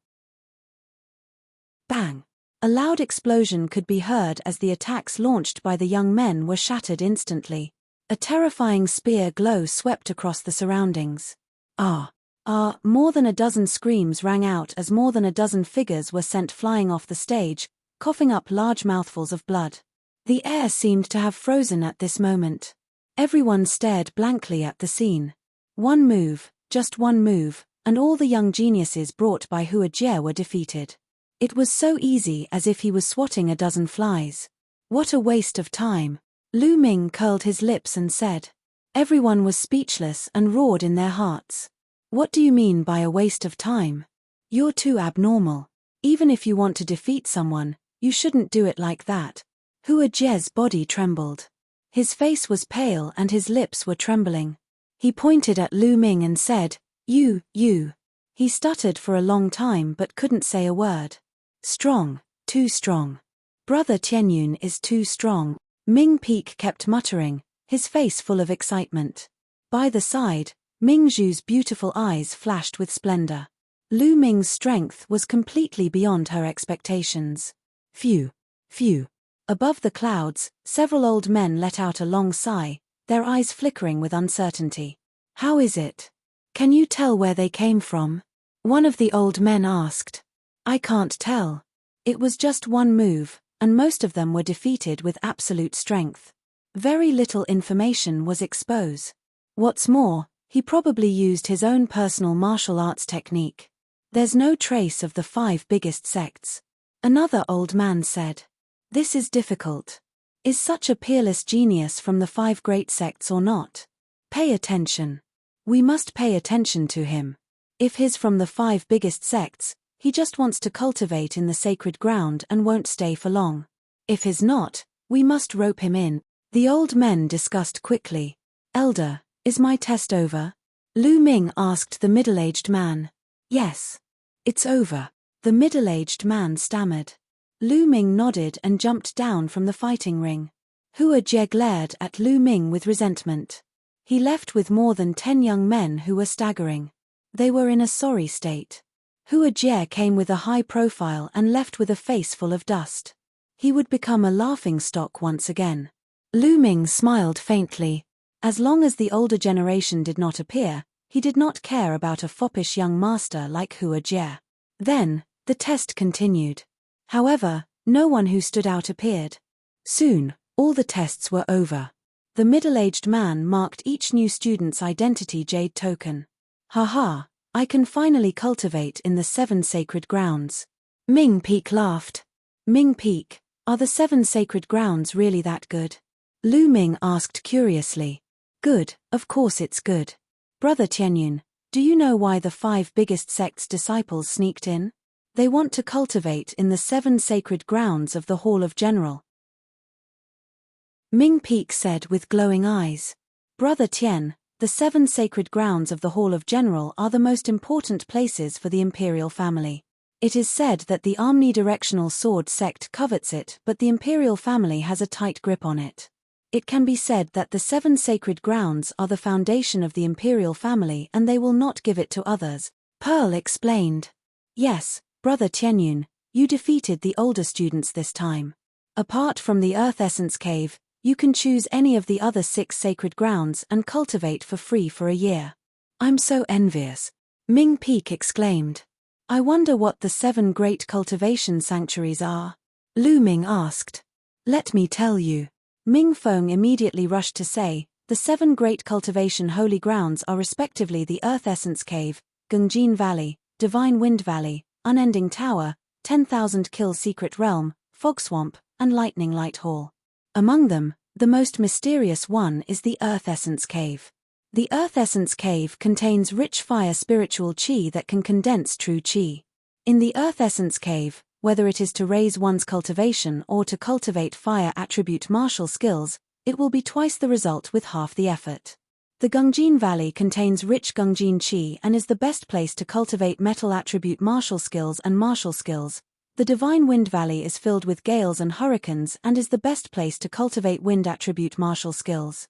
Bang! A loud explosion could be heard as the attacks launched by the young men were shattered instantly. A terrifying spear glow swept across the surroundings. Ah! Ah! More than a dozen screams rang out as more than a dozen figures were sent flying off the stage, coughing up large mouthfuls of blood. The air seemed to have frozen at this moment. Everyone stared blankly at the scene. One move, just one move, and all the young geniuses brought by Hua Jie were defeated. It was so easy as if he was swatting a dozen flies. What a waste of time. Lu Ming curled his lips and said. Everyone was speechless and roared in their hearts. What do you mean by a waste of time? You're too abnormal. Even if you want to defeat someone, you shouldn't do it like that. Hua Jie's body trembled. His face was pale and his lips were trembling. He pointed at Lu Ming and said, You. He stuttered for a long time but couldn't say a word. Strong, too strong. Brother Tianyun is too strong, Ming Peak kept muttering, his face full of excitement. By the side, Ming Zhu's beautiful eyes flashed with splendor. Lu Ming's strength was completely beyond her expectations. Phew. Above the clouds, several old men let out a long sigh, their eyes flickering with uncertainty. How is it? Can you tell where they came from? One of the old men asked. I can't tell. It was just one move, and most of them were defeated with absolute strength. Very little information was exposed. What's more, he probably used his own personal martial arts technique. There's no trace of the 5 biggest sects. Another old man said. This is difficult. Is such a peerless genius from the 5 great sects or not? Pay attention. We must pay attention to him. If he's from the 5 biggest sects, he just wants to cultivate in the sacred ground and won't stay for long. If he's not, we must rope him in. The old men discussed quickly. Elder, is my test over? Lu Ming asked the middle-aged man. Yes. It's over. The middle-aged man stammered. Lu Ming nodded and jumped down from the fighting ring. Hua Jie glared at Lu Ming with resentment. He left with more than 10 young men who were staggering. They were in a sorry state. Hua Jie came with a high profile and left with a face full of dust. He would become a laughingstock once again. Lu Ming smiled faintly. As long as the older generation did not appear, he did not care about a foppish young master like Hua Jie. Then, the test continued. However, no one who stood out appeared. Soon, all the tests were over. The middle-aged man marked each new student's identity jade token. Haha, I can finally cultivate in the 7 sacred grounds. Ming Peak laughed. Ming Peak, are the 7 sacred grounds really that good? Lu Ming asked curiously. Good, of course it's good. Brother Tianyun, do you know why the 5 biggest sects' disciples sneaked in? They want to cultivate in the 7 sacred grounds of the Hall of General. Ming Peak said with glowing eyes. Brother Tian, the 7 sacred grounds of the Hall of General are the most important places for the imperial family. It is said that the omnidirectional sword sect covets it, but the imperial family has a tight grip on it. It can be said that the 7 sacred grounds are the foundation of the imperial family and they will not give it to others. Pearl explained. Yes, Brother Tianyun, you defeated the older students this time. Apart from the Earth Essence Cave, you can choose any of the other 6 sacred grounds and cultivate for free for a year. I'm so envious. Ming Peak exclaimed. I wonder what the 7 great cultivation sanctuaries are. Lu Ming asked. Let me tell you. Ming Feng immediately rushed to say, the 7 great cultivation holy grounds are respectively the Earth Essence Cave, Gungjin Valley, Divine Wind Valley, Unending Tower, 10,000 Kill Secret Realm, Fog Swamp, and Lightning Light Hall. Among them, the most mysterious one is the Earth Essence Cave. The Earth Essence Cave contains rich fire spiritual chi that can condense true chi. In the Earth Essence Cave, whether it is to raise one's cultivation or to cultivate fire attribute martial skills, it will be twice the result with half the effort. The Gungjin Valley contains rich Gungjin chi and is the best place to cultivate metal attribute martial skills and martial skills. The Divine Wind Valley is filled with gales and hurricanes and is the best place to cultivate wind attribute martial skills.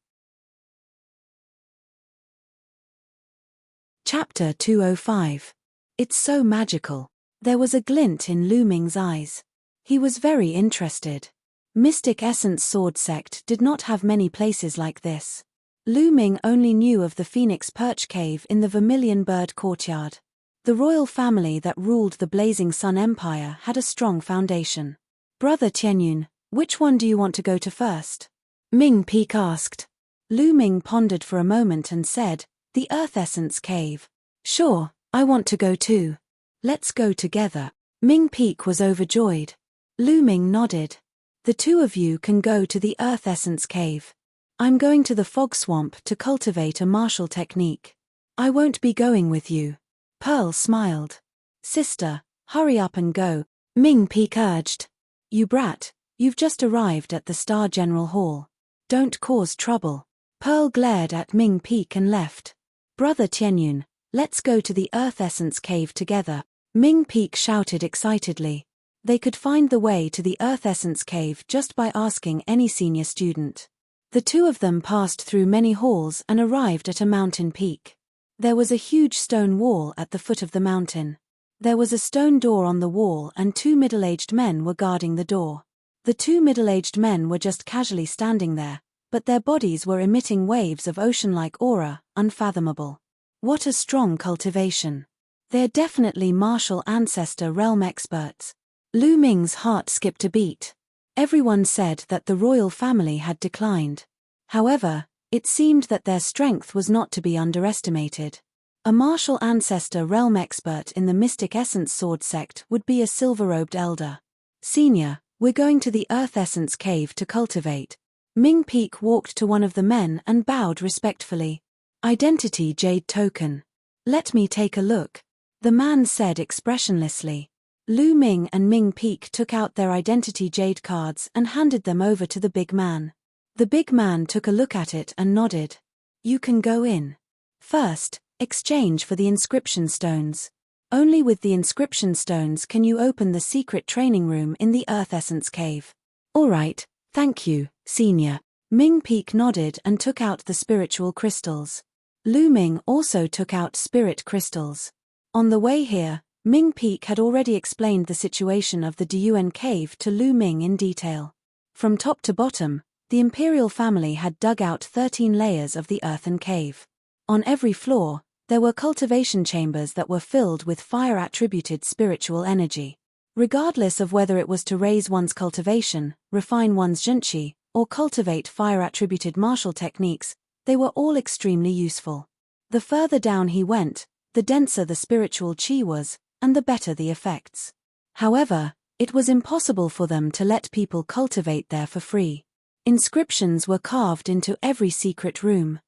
Chapter 205. It's so magical. There was a glint in Lu Ming's eyes. He was very interested. Mystic Essence Sword Sect did not have many places like this. Lu Ming only knew of the Phoenix Perch Cave in the Vermilion Bird Courtyard. The royal family that ruled the Blazing Sun Empire had a strong foundation. Brother Tianyun, which one do you want to go to first? Ming Peak asked. Lu Ming pondered for a moment and said, the Earth Essence Cave. Sure, I want to go too. Let's go together. Ming Peak was overjoyed. Lu Ming nodded. The two of you can go to the Earth Essence Cave. I'm going to the Fog Swamp to cultivate a martial technique. I won't be going with you. Pearl smiled. Sister, hurry up and go, Ming Peak urged. You brat, you've just arrived at the Star General Hall. Don't cause trouble. Pearl glared at Ming Peak and left. Brother Tianyun, let's go to the Earth Essence Cave together, Ming Peak shouted excitedly. They could find the way to the Earth Essence Cave just by asking any senior student. The two of them passed through many halls and arrived at a mountain peak. There was a huge stone wall at the foot of the mountain. There was a stone door on the wall and two middle-aged men were guarding the door. The two middle-aged men were just casually standing there, but their bodies were emitting waves of ocean-like aura, unfathomable. What a strong cultivation. They're definitely martial ancestor realm experts. Lu Ming's heart skipped a beat. Everyone said that the royal family had declined. However, it seemed that their strength was not to be underestimated. A martial ancestor realm expert in the Mystic Essence Sword Sect would be a silver-robed elder. Senior, we're going to the Earth Essence Cave to cultivate. Ming Peak walked to one of the men and bowed respectfully. Identity Jade Token. Let me take a look. The man said expressionlessly. Lu Ming and Ming Peak took out their identity jade cards and handed them over to the big man. The big man took a look at it and nodded. You can go in. First, exchange for the inscription stones. Only with the inscription stones can you open the secret training room in the Earth Essence Cave. All right, thank you, Senior. Ming Peak nodded and took out the spiritual crystals. Lu Ming also took out spirit crystals. On the way here, Ming Peak had already explained the situation of the Diyuan Cave to Lu Ming in detail. From top to bottom, the imperial family had dug out 13 layers of the earthen cave. On every floor, there were cultivation chambers that were filled with fire-attributed spiritual energy. Regardless of whether it was to raise one's cultivation, refine one's zhenqi, or cultivate fire-attributed martial techniques, they were all extremely useful. The further down he went, the denser the spiritual qi was, and the better the effects. However, it was impossible for them to let people cultivate there for free. Inscriptions were carved into every secret room.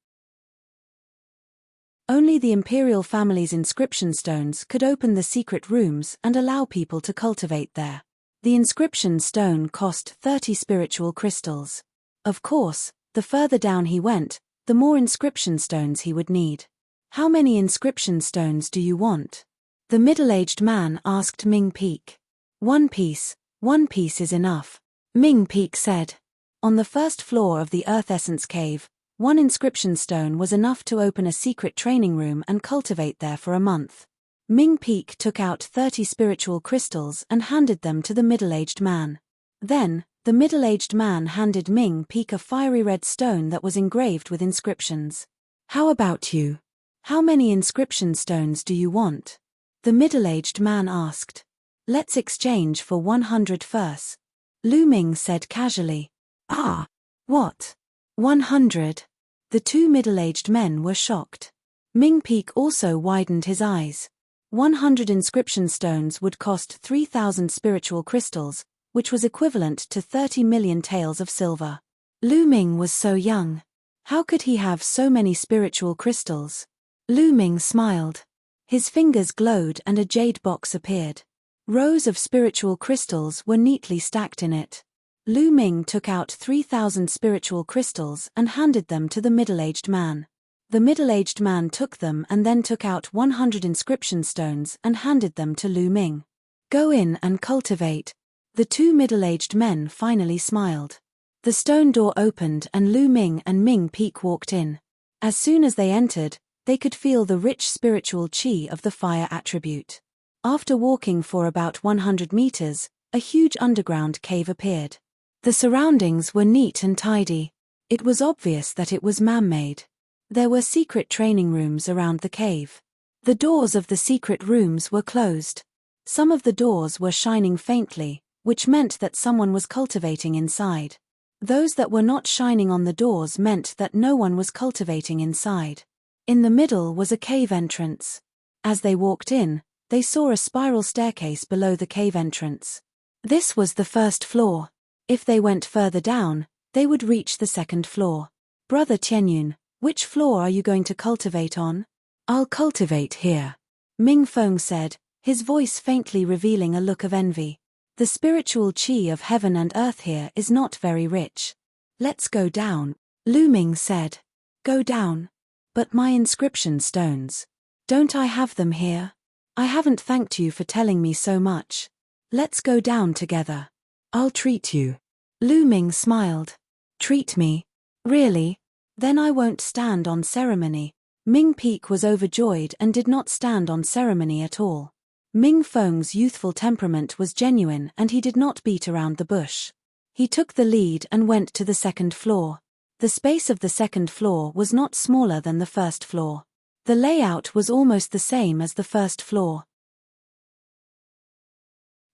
Only the imperial family's inscription stones could open the secret rooms and allow people to cultivate there. The inscription stone cost 30 spiritual crystals. Of course, the further down he went, the more inscription stones he would need. How many inscription stones do you want? The middle-aged man asked Ming Peak. One piece is enough, Ming Peak said. On the first floor of the Earth Essence Cave, one inscription stone was enough to open a secret training room and cultivate there for a month. Ming Peak took out 30 spiritual crystals and handed them to the middle-aged man. Then, the middle-aged man handed Ming Peak a fiery red stone that was engraved with inscriptions. How about you? How many inscription stones do you want? The middle-aged man asked. Let's exchange for 100 first. Lu Ming said casually. Ah, what? 100? The two middle-aged men were shocked. Ming Peak also widened his eyes. 100 inscription stones would cost 3,000 spiritual crystals, which was equivalent to 30 million taels of silver. Lu Ming was so young. How could he have so many spiritual crystals? Lu Ming smiled. His fingers glowed and a jade box appeared. Rows of spiritual crystals were neatly stacked in it. Lu Ming took out 3,000 spiritual crystals and handed them to the middle-aged man. The middle-aged man took them and then took out 100 inscription stones and handed them to Lu Ming. Go in and cultivate. The two middle-aged men finally smiled. The stone door opened and Lu Ming and Ming Peak walked in. As soon as they entered, They could feel the rich spiritual chi of the fire attribute. After walking for about 100 meters, a huge underground cave appeared. The surroundings were neat and tidy. It was obvious that it was man-made. There were secret training rooms around the cave. The doors of the secret rooms were closed. Some of the doors were shining faintly, which meant that someone was cultivating inside. Those that were not shining on the doors meant that no one was cultivating inside. In the middle was a cave entrance. As they walked in, they saw a spiral staircase below the cave entrance. This was the first floor. If they went further down, they would reach the second floor. Brother Tianyun, which floor are you going to cultivate on? I'll cultivate here, Ming Feng said, his voice faintly revealing a look of envy. The spiritual chi of heaven and earth here is not very rich. Let's go down, Lu Ming said. Go down. But my inscription stones. Don't I have them here? I haven't thanked you for telling me so much. Let's go down together. I'll treat you. Lu Ming smiled. Treat me? Really? Then I won't stand on ceremony. Ming Peak was overjoyed and did not stand on ceremony at all. Ming Feng's youthful temperament was genuine and he did not beat around the bush. He took the lead and went to the second floor. The space of the second floor was not smaller than the first floor. The layout was almost the same as the first floor.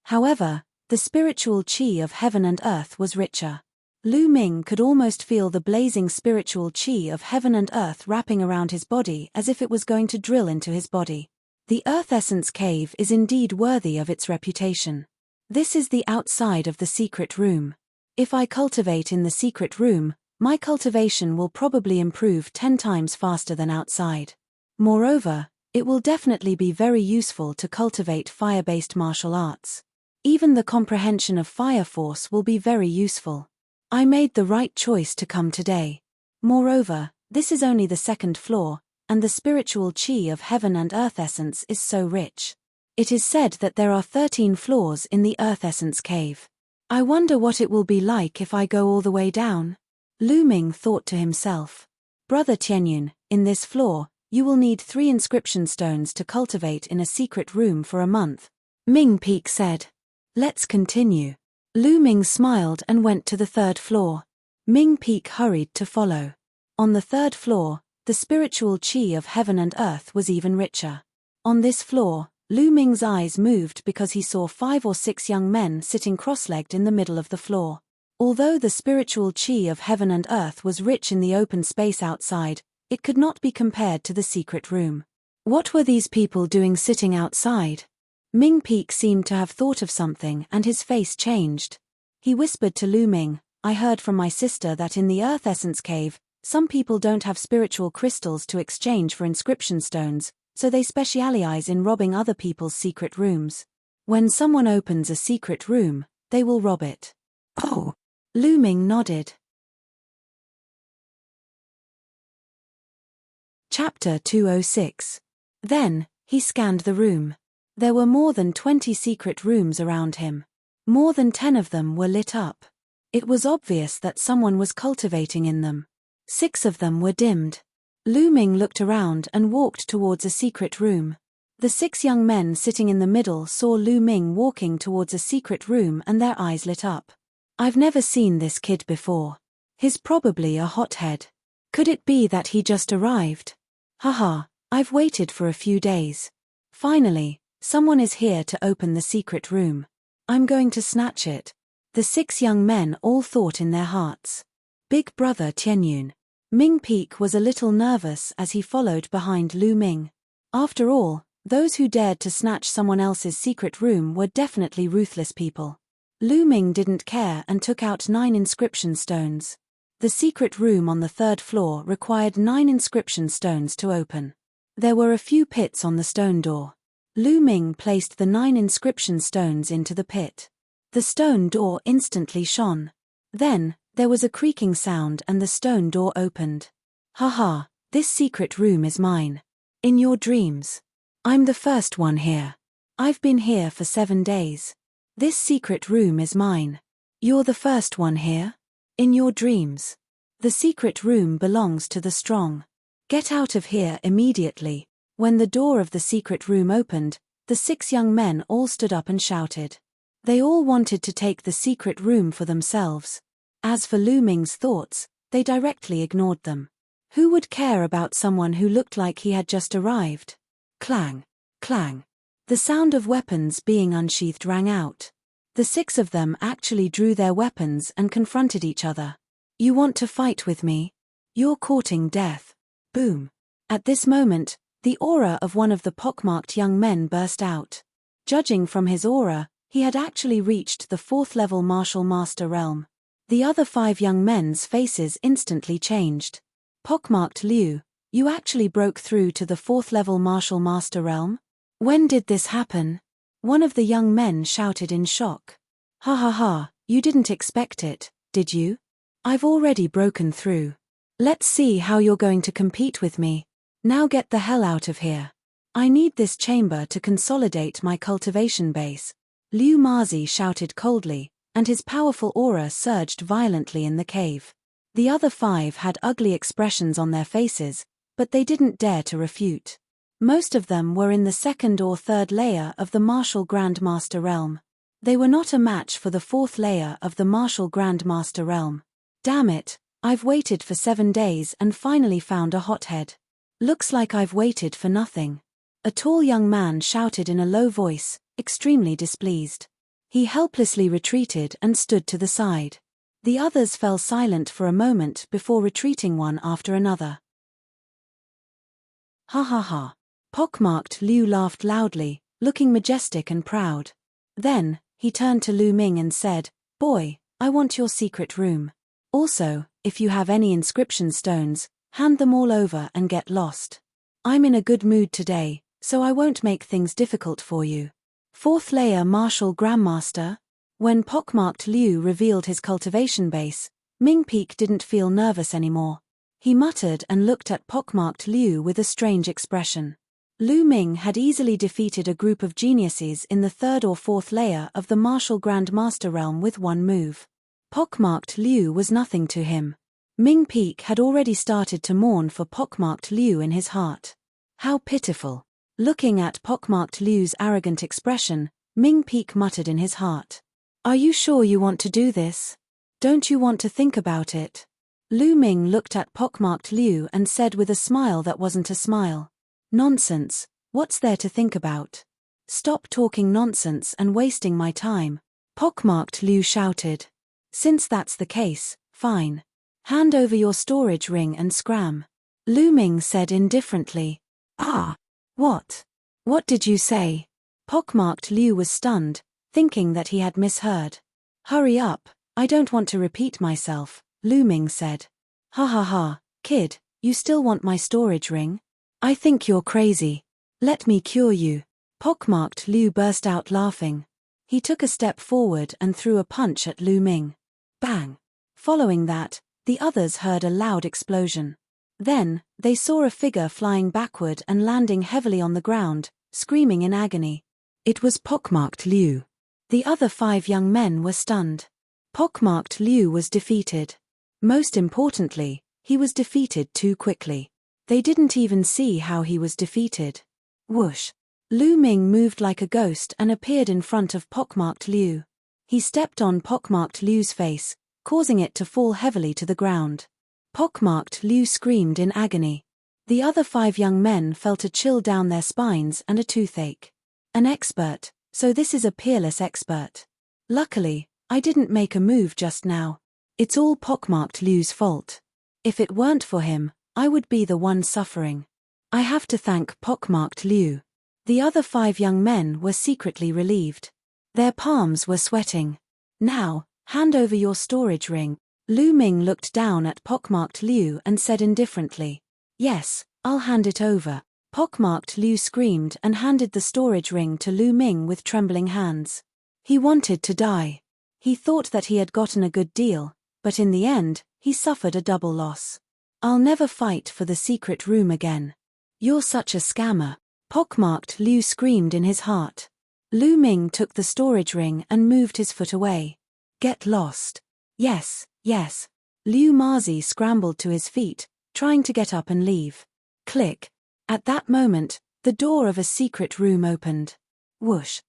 However, the spiritual chi of heaven and earth was richer. Lu Ming could almost feel the blazing spiritual chi of heaven and earth wrapping around his body as if it was going to drill into his body. The Earth Essence Cave is indeed worthy of its reputation. This is the outside of the secret room. If I cultivate in the secret room, my cultivation will probably improve 10 times faster than outside. Moreover, it will definitely be very useful to cultivate fire-based martial arts. Even the comprehension of fire force will be very useful. I made the right choice to come today. Moreover, this is only the second floor, and the spiritual chi of heaven and earth essence is so rich. It is said that there are 13 floors in the Earth Essence Cave. I wonder what it will be like if I go all the way down. Lu Ming thought to himself. Brother Tianyun, in this floor, you will need 3 inscription stones to cultivate in a secret room for a month. Ming Peak said. Let's continue. Lu Ming smiled and went to the third floor. Ming Peak hurried to follow. On the third floor, the spiritual chi of heaven and earth was even richer. On this floor, Lu Ming's eyes moved because he saw 5 or 6 young men sitting cross-legged in the middle of the floor. Although the spiritual chi of heaven and earth was rich in the open space outside, it could not be compared to the secret room. What were these people doing sitting outside? Ming Peak seemed to have thought of something and his face changed. He whispered to Lu Ming, I heard from my sister that in the Earth Essence Cave, some people don't have spiritual crystals to exchange for inscription stones, so they specialize in robbing other people's secret rooms. When someone opens a secret room, they will rob it. Oh. Lu Ming nodded. Chapter 206. Then, he scanned the room. There were more than 20 secret rooms around him. More than 10 of them were lit up. It was obvious that someone was cultivating in them. 6 of them were dimmed. Lu Ming looked around and walked towards a secret room. The 6 young men sitting in the middle saw Lu Ming walking towards a secret room and their eyes lit up. I've never seen this kid before. He's probably a hothead. Could it be that he just arrived? Haha, I've waited for a few days. Finally, someone is here to open the secret room. I'm going to snatch it. The 6 young men all thought in their hearts. Big brother Tianyun. Ming Peak was a little nervous as he followed behind Lu Ming. After all, those who dared to snatch someone else's secret room were definitely ruthless people. Lu Ming didn't care and took out 9 inscription stones. The secret room on the 3rd floor required 9 inscription stones to open. There were a few pits on the stone door. Lu Ming placed the 9 inscription stones into the pit. The stone door instantly shone. Then, there was a creaking sound and the stone door opened. Haha, this secret room is mine. In your dreams. I'm the first one here. I've been here for 7 days. This secret room is mine. You're the first one here? In your dreams. The secret room belongs to the strong. Get out of here immediately. When the door of the secret room opened, the 6 young men all stood up and shouted. They all wanted to take the secret room for themselves. As for Lu Ming's thoughts, they directly ignored them. Who would care about someone who looked like he had just arrived? Clang, clang. The sound of weapons being unsheathed rang out. The 6 of them actually drew their weapons and confronted each other. You want to fight with me? You're courting death. Boom. At this moment, the aura of one of the pockmarked young men burst out. Judging from his aura, he had actually reached the 4th level martial master realm. The other 5 young men's faces instantly changed. Pockmarked Liu, you actually broke through to the 4th level martial master realm? When did this happen? One of the young men shouted in shock. Ha ha ha, you didn't expect it, did you? I've already broken through. Let's see how you're going to compete with me. Now get the hell out of here. I need this chamber to consolidate my cultivation base. Liu Mazi shouted coldly, and his powerful aura surged violently in the cave. The other 5 had ugly expressions on their faces, but they didn't dare to refute. Most of them were in the 2nd or 3rd layer of the martial grandmaster realm. They were not a match for the 4th layer of the martial grandmaster realm. Damn it, I've waited for 7 days and finally found a hothead. Looks like I've waited for nothing. A tall young man shouted in a low voice, extremely displeased. He helplessly retreated and stood to the side. The others fell silent for a moment before retreating one after another. Ha ha ha. Pockmarked Liu laughed loudly, looking majestic and proud. Then, he turned to Lu Ming and said, Boy, I want your secret room. Also, if you have any inscription stones, hand them all over and get lost. I'm in a good mood today, so I won't make things difficult for you. 4th layer martial grandmaster? When Pockmarked Liu revealed his cultivation base, Ming Peak didn't feel nervous anymore. He muttered and looked at Pockmarked Liu with a strange expression. Lu Ming had easily defeated a group of geniuses in the 3rd or 4th layer of the martial grandmaster realm with one move. Pockmarked Liu was nothing to him. Ming Peak had already started to mourn for Pockmarked Liu in his heart. How pitiful. Looking at Pockmarked Liu's arrogant expression, Ming Peak muttered in his heart. Are you sure you want to do this? Don't you want to think about it? Lu Ming looked at Pockmarked Liu and said with a smile that wasn't a smile. Nonsense, what's there to think about? Stop talking nonsense and wasting my time. Pockmarked Liu shouted. Since that's the case, fine. Hand over your storage ring and scram. Lu Ming said indifferently. Ah! What? What did you say? Pockmarked Liu was stunned, thinking that he had misheard. Hurry up, I don't want to repeat myself, Lu Ming said. Ha ha ha, kid, you still want my storage ring? I think you're crazy. Let me cure you. Pockmarked Liu burst out laughing. He took a step forward and threw a punch at Lu Ming. Bang! Following that, the others heard a loud explosion. Then, they saw a figure flying backward and landing heavily on the ground, screaming in agony. It was Pockmarked Liu. The other 5 young men were stunned. Pockmarked Liu was defeated. Most importantly, he was defeated too quickly. They didn't even see how he was defeated. Whoosh! Lu Ming moved like a ghost and appeared in front of Pockmarked Liu. He stepped on Pockmarked Liu's face, causing it to fall heavily to the ground. Pockmarked Liu screamed in agony. The other 5 young men felt a chill down their spines and a toothache. An expert, so this is a peerless expert. Luckily, I didn't make a move just now. It's all Pockmarked Liu's fault. If it weren't for him, I would be the one suffering. I have to thank Pockmarked Liu. The other 5 young men were secretly relieved. Their palms were sweating. Now, hand over your storage ring. Lu Ming looked down at Pockmarked Liu and said indifferently. Yes, I'll hand it over. Pockmarked Liu screamed and handed the storage ring to Lu Ming with trembling hands. He wanted to die. He thought that he had gotten a good deal, but in the end, he suffered a double loss. I'll never fight for the secret room again. You're such a scammer. Pockmarked Liu screamed in his heart. Lu Ming took the storage ring and moved his foot away. Get lost. Yes, yes. Liu Mazi scrambled to his feet, trying to get up and leave. Click. At that moment, the door of a secret room opened. Whoosh.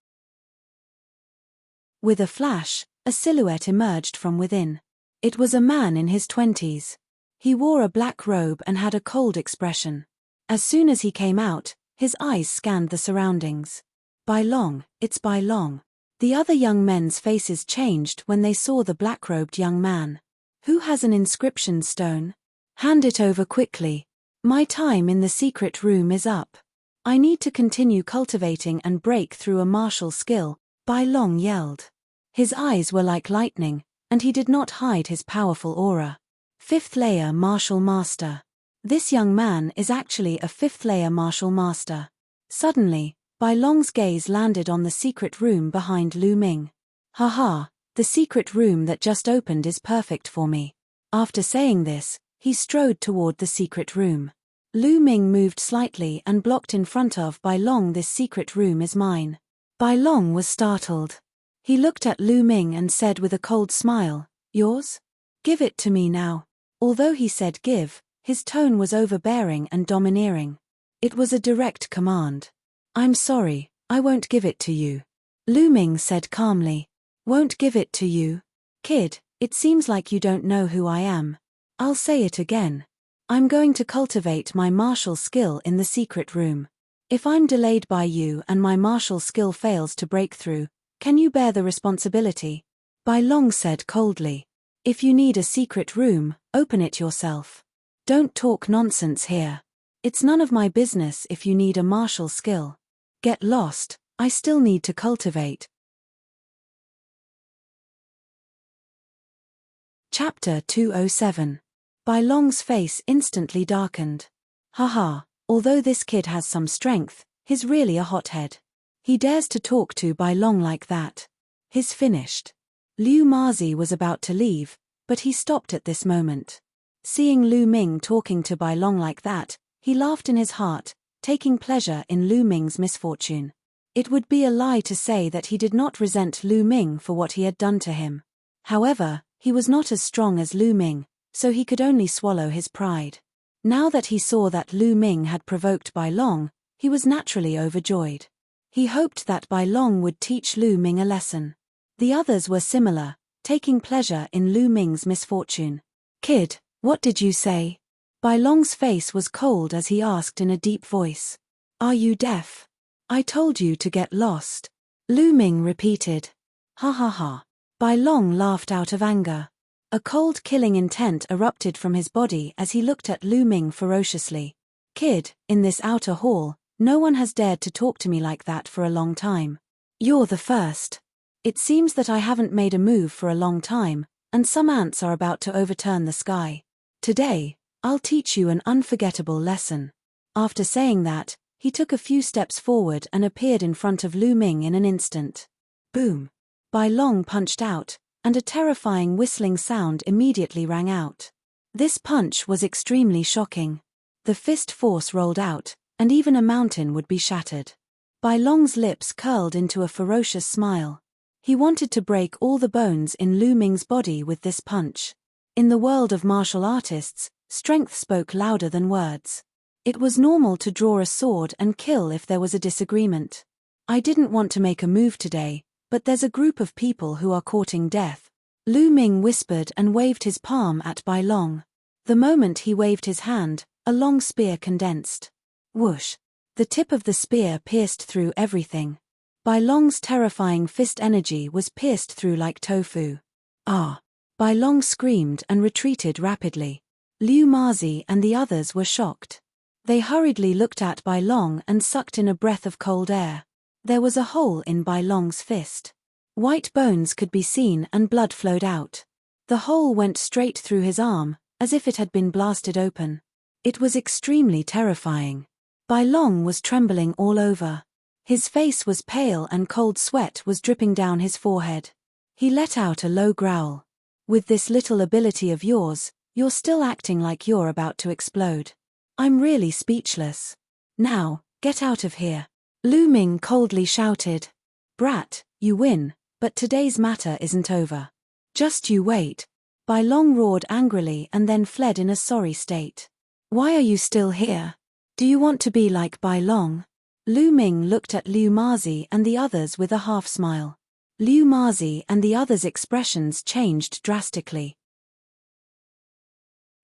With a flash, a silhouette emerged from within. It was a man in his 20s. He wore a black robe and had a cold expression. As soon as he came out, his eyes scanned the surroundings. By Long, it's By Long. The other young men's faces changed when they saw the black-robed young man. Who has an inscription stone? Hand it over quickly. My time in the secret room is up. I need to continue cultivating and break through a martial skill, By Long yelled. His eyes were like lightning, and he did not hide his powerful aura. 5th layer martial master. This young man is actually a 5th layer martial master. Suddenly, By Long's gaze landed on the secret room behind Lu Ming. Haha, the secret room that just opened is perfect for me. After saying this, he strode toward the secret room. Lu Ming moved slightly and blocked in front of By Long. This secret room is mine. By Long was startled. He looked at Lu Ming and said with a cold smile, yours? Give it to me now. Although he said give, his tone was overbearing and domineering. It was a direct command. I'm sorry, I won't give it to you. Lu Ming said calmly. Won't give it to you? Kid, it seems like you don't know who I am. I'll say it again. I'm going to cultivate my martial skill in the secret room. If I'm delayed by you and my martial skill fails to break through, can you bear the responsibility? By Long said coldly. If you need a secret room, open it yourself. Don't talk nonsense here. It's none of my business if you need a martial skill. Get lost, I still need to cultivate. Chapter 207. By Long's face instantly darkened. Haha, although this kid has some strength, he's really a hothead. He dares to talk to By Long like that. He's finished. Liu Mazi was about to leave, but he stopped at this moment. Seeing Lu Ming talking to By Long like that, he laughed in his heart, taking pleasure in Lu Ming's misfortune. It would be a lie to say that he did not resent Lu Ming for what he had done to him. However, he was not as strong as Lu Ming, so he could only swallow his pride. Now that he saw that Lu Ming had provoked By Long, he was naturally overjoyed. He hoped that By Long would teach Lu Ming a lesson. The others were similar, taking pleasure in Lu Ming's misfortune. Kid, what did you say? By Long's face was cold as he asked in a deep voice. Are you deaf? I told you to get lost. Lu Ming repeated. Ha ha ha. By Long laughed out of anger. A cold killing intent erupted from his body as he looked at Lu Ming ferociously. Kid, in this outer hall, no one has dared to talk to me like that for a long time. You're the first. It seems that I haven't made a move for a long time, and some ants are about to overturn the sky. Today, I'll teach you an unforgettable lesson. After saying that, he took a few steps forward and appeared in front of Lu Ming in an instant. Boom. By Long punched out, and a terrifying whistling sound immediately rang out. This punch was extremely shocking. The fist force rolled out, and even a mountain would be shattered. By Long's lips curled into a ferocious smile. He wanted to break all the bones in Lu Ming's body with this punch. In the world of martial artists, strength spoke louder than words. It was normal to draw a sword and kill if there was a disagreement. I didn't want to make a move today, but there's a group of people who are courting death. Lu Ming whispered and waved his palm at By Long. The moment he waved his hand, a long spear condensed. Whoosh. The tip of the spear pierced through everything. By Long's terrifying fist energy was pierced through like tofu. Ah! By Long screamed and retreated rapidly. Liu Mazi and the others were shocked. They hurriedly looked at By Long and sucked in a breath of cold air. There was a hole in By Long's fist. White bones could be seen and blood flowed out. The hole went straight through his arm, as if it had been blasted open. It was extremely terrifying. By Long was trembling all over. His face was pale and cold sweat was dripping down his forehead. He let out a low growl. With this little ability of yours, you're still acting like you're about to explode. I'm really speechless. Now, get out of here. Lu Ming coldly shouted. Brat, you win, but today's matter isn't over. Just you wait. By Long roared angrily and then fled in a sorry state. Why are you still here? Do you want to be like Bai Long? Lu Ming looked at Liu Mazi and the others with a half-smile. Liu Mazi and the others' expressions changed drastically.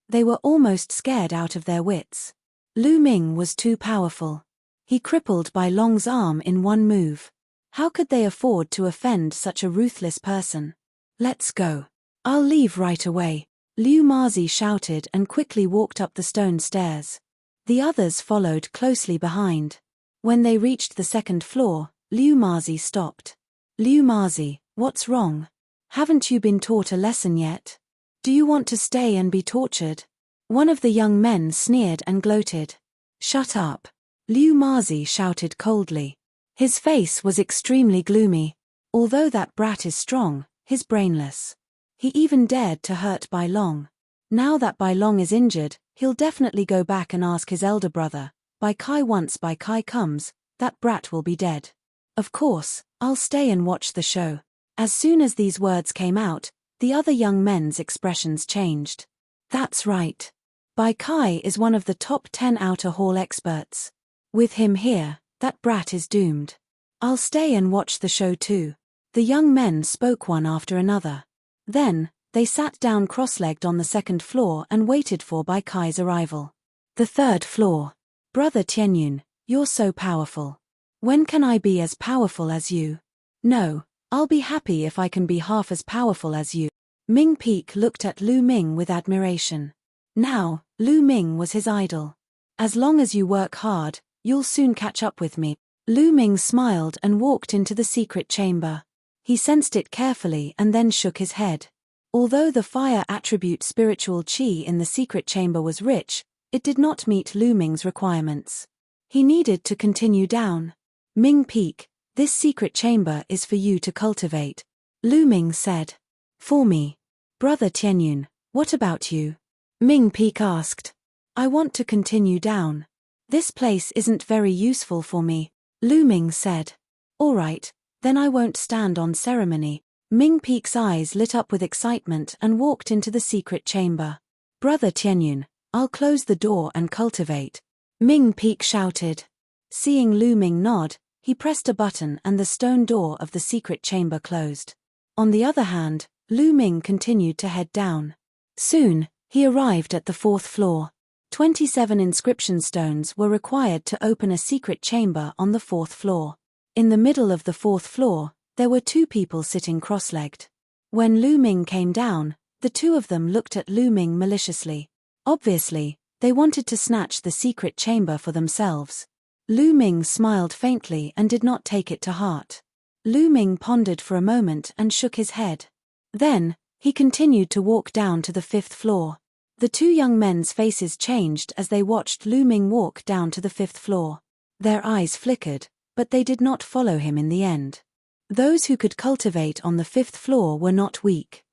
They were almost scared out of their wits. Lu Ming was too powerful. He crippled Bai Long's arm in one move. How could they afford to offend such a ruthless person? Let's go. I'll leave right away, Liu Mazi shouted and quickly walked up the stone stairs. The others followed closely behind. When they reached the second floor, Liu Mazi stopped. Liu Mazi, what's wrong? Haven't you been taught a lesson yet? Do you want to stay and be tortured? One of the young men sneered and gloated. Shut up, Liu Mazi shouted coldly. His face was extremely gloomy. Although that brat is strong, he's brainless. He even dared to hurt Bai Long. Now that Bai Long is injured, he'll definitely go back and ask his elder brother, Bai Kai. Once Bai Kai comes, that brat will be dead. Of course, I'll stay and watch the show. As soon as these words came out, the other young men's expressions changed. That's right. Bai Kai is one of the top 10 outer hall experts. With him here, that brat is doomed. I'll stay and watch the show too. The young men spoke one after another. Then, they sat down cross-legged on the second floor and waited for Bai Kai's arrival. The third floor. Brother Tianyun, you're so powerful. When can I be as powerful as you? No, I'll be happy if I can be half as powerful as you. Ming Peak looked at Lu Ming with admiration. Now, Lu Ming was his idol. As long as you work hard, you'll soon catch up with me. Lu Ming smiled and walked into the secret chamber. He sensed it carefully and then shook his head. Although the fire attribute spiritual qi in the secret chamber was rich, it did not meet Lu Ming's requirements. He needed to continue down. Ming Peak, this secret chamber is for you to cultivate, Lu Ming said. For me. Brother Tianyun, what about you? Ming Peak asked. I want to continue down. This place isn't very useful for me, Lu Ming said. All right, then I won't stand on ceremony. Ming Peak's eyes lit up with excitement and walked into the secret chamber. Brother Tianyun, I'll close the door and cultivate, Ming Peak shouted. Seeing Lu Ming nod, he pressed a button and the stone door of the secret chamber closed. On the other hand, Lu Ming continued to head down. Soon, he arrived at the fourth floor. 27 inscription stones were required to open a secret chamber on the fourth floor. In the middle of the fourth floor, there were two people sitting cross-legged. When Lu Ming came down, the two of them looked at Lu Ming maliciously. Obviously, they wanted to snatch the secret chamber for themselves. Lu Ming smiled faintly and did not take it to heart. Lu Ming pondered for a moment and shook his head. Then, he continued to walk down to the fifth floor. The two young men's faces changed as they watched Lu Ming walk down to the fifth floor. Their eyes flickered, but they did not follow him in the end. Those who could cultivate on the fifth floor were not weak.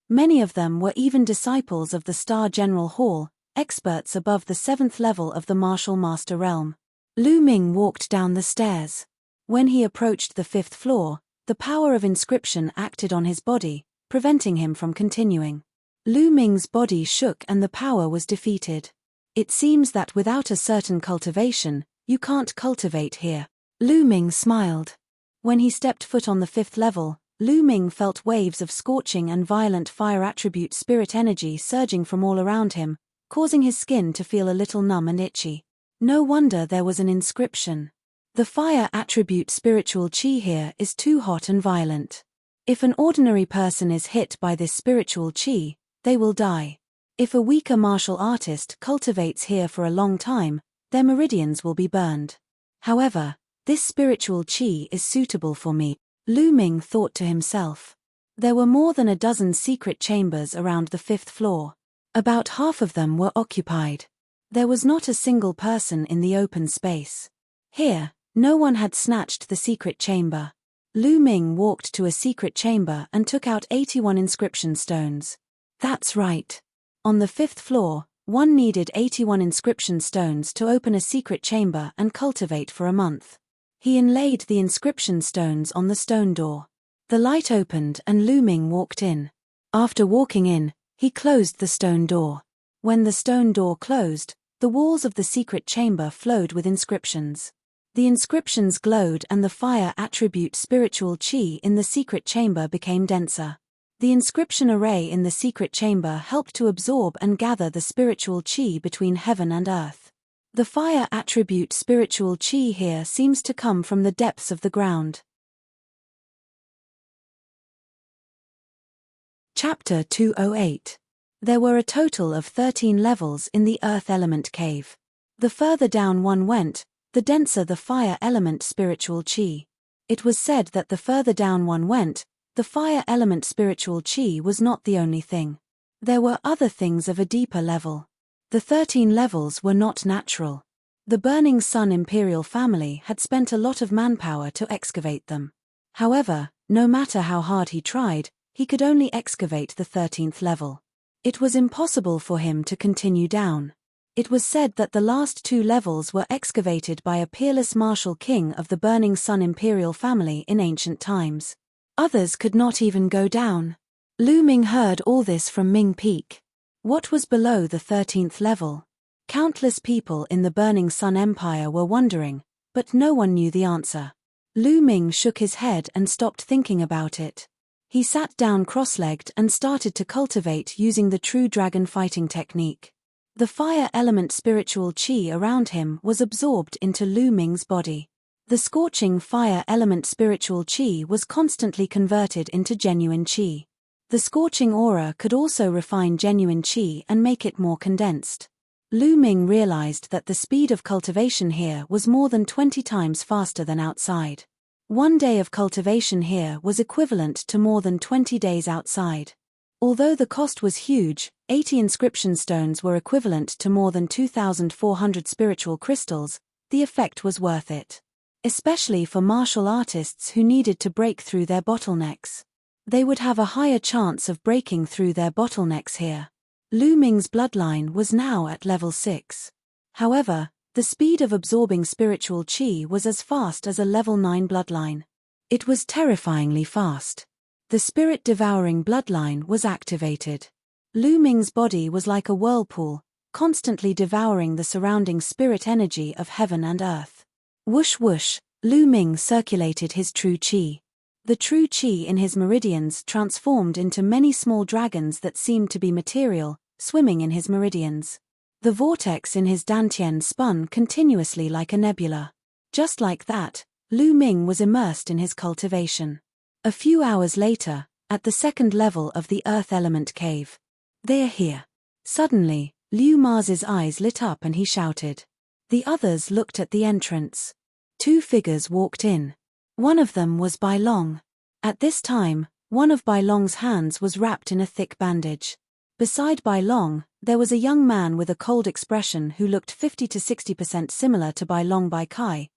Many of them were even disciples of the Star General Hall, experts above the 7th level of the Martial Master Realm. Lu Ming walked down the stairs. When he approached the fifth floor, the power of inscription acted on his body, preventing him from continuing. Lu Ming's body shook and the power was defeated. It seems that without a certain cultivation, you can't cultivate here. Lu Ming smiled. When he stepped foot on the fifth level, Lu Ming felt waves of scorching and violent fire attribute spirit energy surging from all around him, causing his skin to feel a little numb and itchy. No wonder there was an inscription. The fire attribute spiritual qi here is too hot and violent. If an ordinary person is hit by this spiritual qi, they will die. If a weaker martial artist cultivates here for a long time, their meridians will be burned. However, this spiritual qi is suitable for me, Lu Ming thought to himself. There were more than a dozen secret chambers around the fifth floor. About half of them were occupied. There was not a single person in the open space. Here, no one had snatched the secret chamber. Lu Ming walked to a secret chamber and took out 81 inscription stones. That's right. On the fifth floor, one needed 81 inscription stones to open a secret chamber and cultivate for a month. He inlaid the inscription stones on the stone door. The light opened and Lu Ming walked in. After walking in, he closed the stone door. When the stone door closed, The walls of the secret chamber flowed with inscriptions. The inscriptions glowed and the fire attribute spiritual chi in the secret chamber became denser. The inscription array in the secret chamber helped to absorb and gather the spiritual chi between heaven and earth. The fire attribute spiritual chi here seems to come from the depths of the ground. Chapter 208. There were a total of 13 levels in the earth element cave. The further down one went, the denser the fire element spiritual chi. It was said that the further down one went, the fire element spiritual chi was not the only thing. There were other things of a deeper level. The 13 levels were not natural. The Burning Sun imperial family had spent a lot of manpower to excavate them. However, no matter how hard he tried, he could only excavate the 13th level. It was impossible for him to continue down. It was said that the last 2 levels were excavated by a peerless martial king of the Burning Sun imperial family in ancient times. Others could not even go down. Lu Ming heard all this from Ming Peak. What was below the 13th level? Countless people in the Burning Sun Empire were wondering, but no one knew the answer. Lu Ming shook his head and stopped thinking about it. He sat down cross-legged and started to cultivate using the true dragon fighting technique. The fire element spiritual chi around him was absorbed into Lu Ming's body. The scorching fire element spiritual chi was constantly converted into genuine chi. The scorching aura could also refine genuine chi and make it more condensed. Lu Ming realized that the speed of cultivation here was more than 20 times faster than outside. 1 day of cultivation here was equivalent to more than 20 days outside. Although the cost was huge, 80 inscription stones were equivalent to more than 2,400 spiritual crystals, the effect was worth it. Especially for martial artists who needed to break through their bottlenecks. They would have a higher chance of breaking through their bottlenecks here. Lu Ming's bloodline was now at level 6. However, the speed of absorbing spiritual chi was as fast as a level 9 bloodline. It was terrifyingly fast. The spirit-devouring bloodline was activated. Lu Ming's body was like a whirlpool, constantly devouring the surrounding spirit energy of heaven and earth. Whoosh whoosh, Lu Ming circulated his true chi. The true chi in his meridians transformed into many small dragons that seemed to be material, swimming in his meridians. The vortex in his dantian spun continuously like a nebula. Just like that, Lu Ming was immersed in his cultivation. A few hours later, at the 2nd level of the Earth Element Cave. They're here. Suddenly, Liu Ma's eyes lit up and he shouted. The others looked at the entrance. 2 figures walked in. One of them was Bai Long. At this time, one of Bai Long's hands was wrapped in a thick bandage. Beside Bai Long, there was a young man with a cold expression who looked 50 to 60% similar to Bai Long. Bai Kai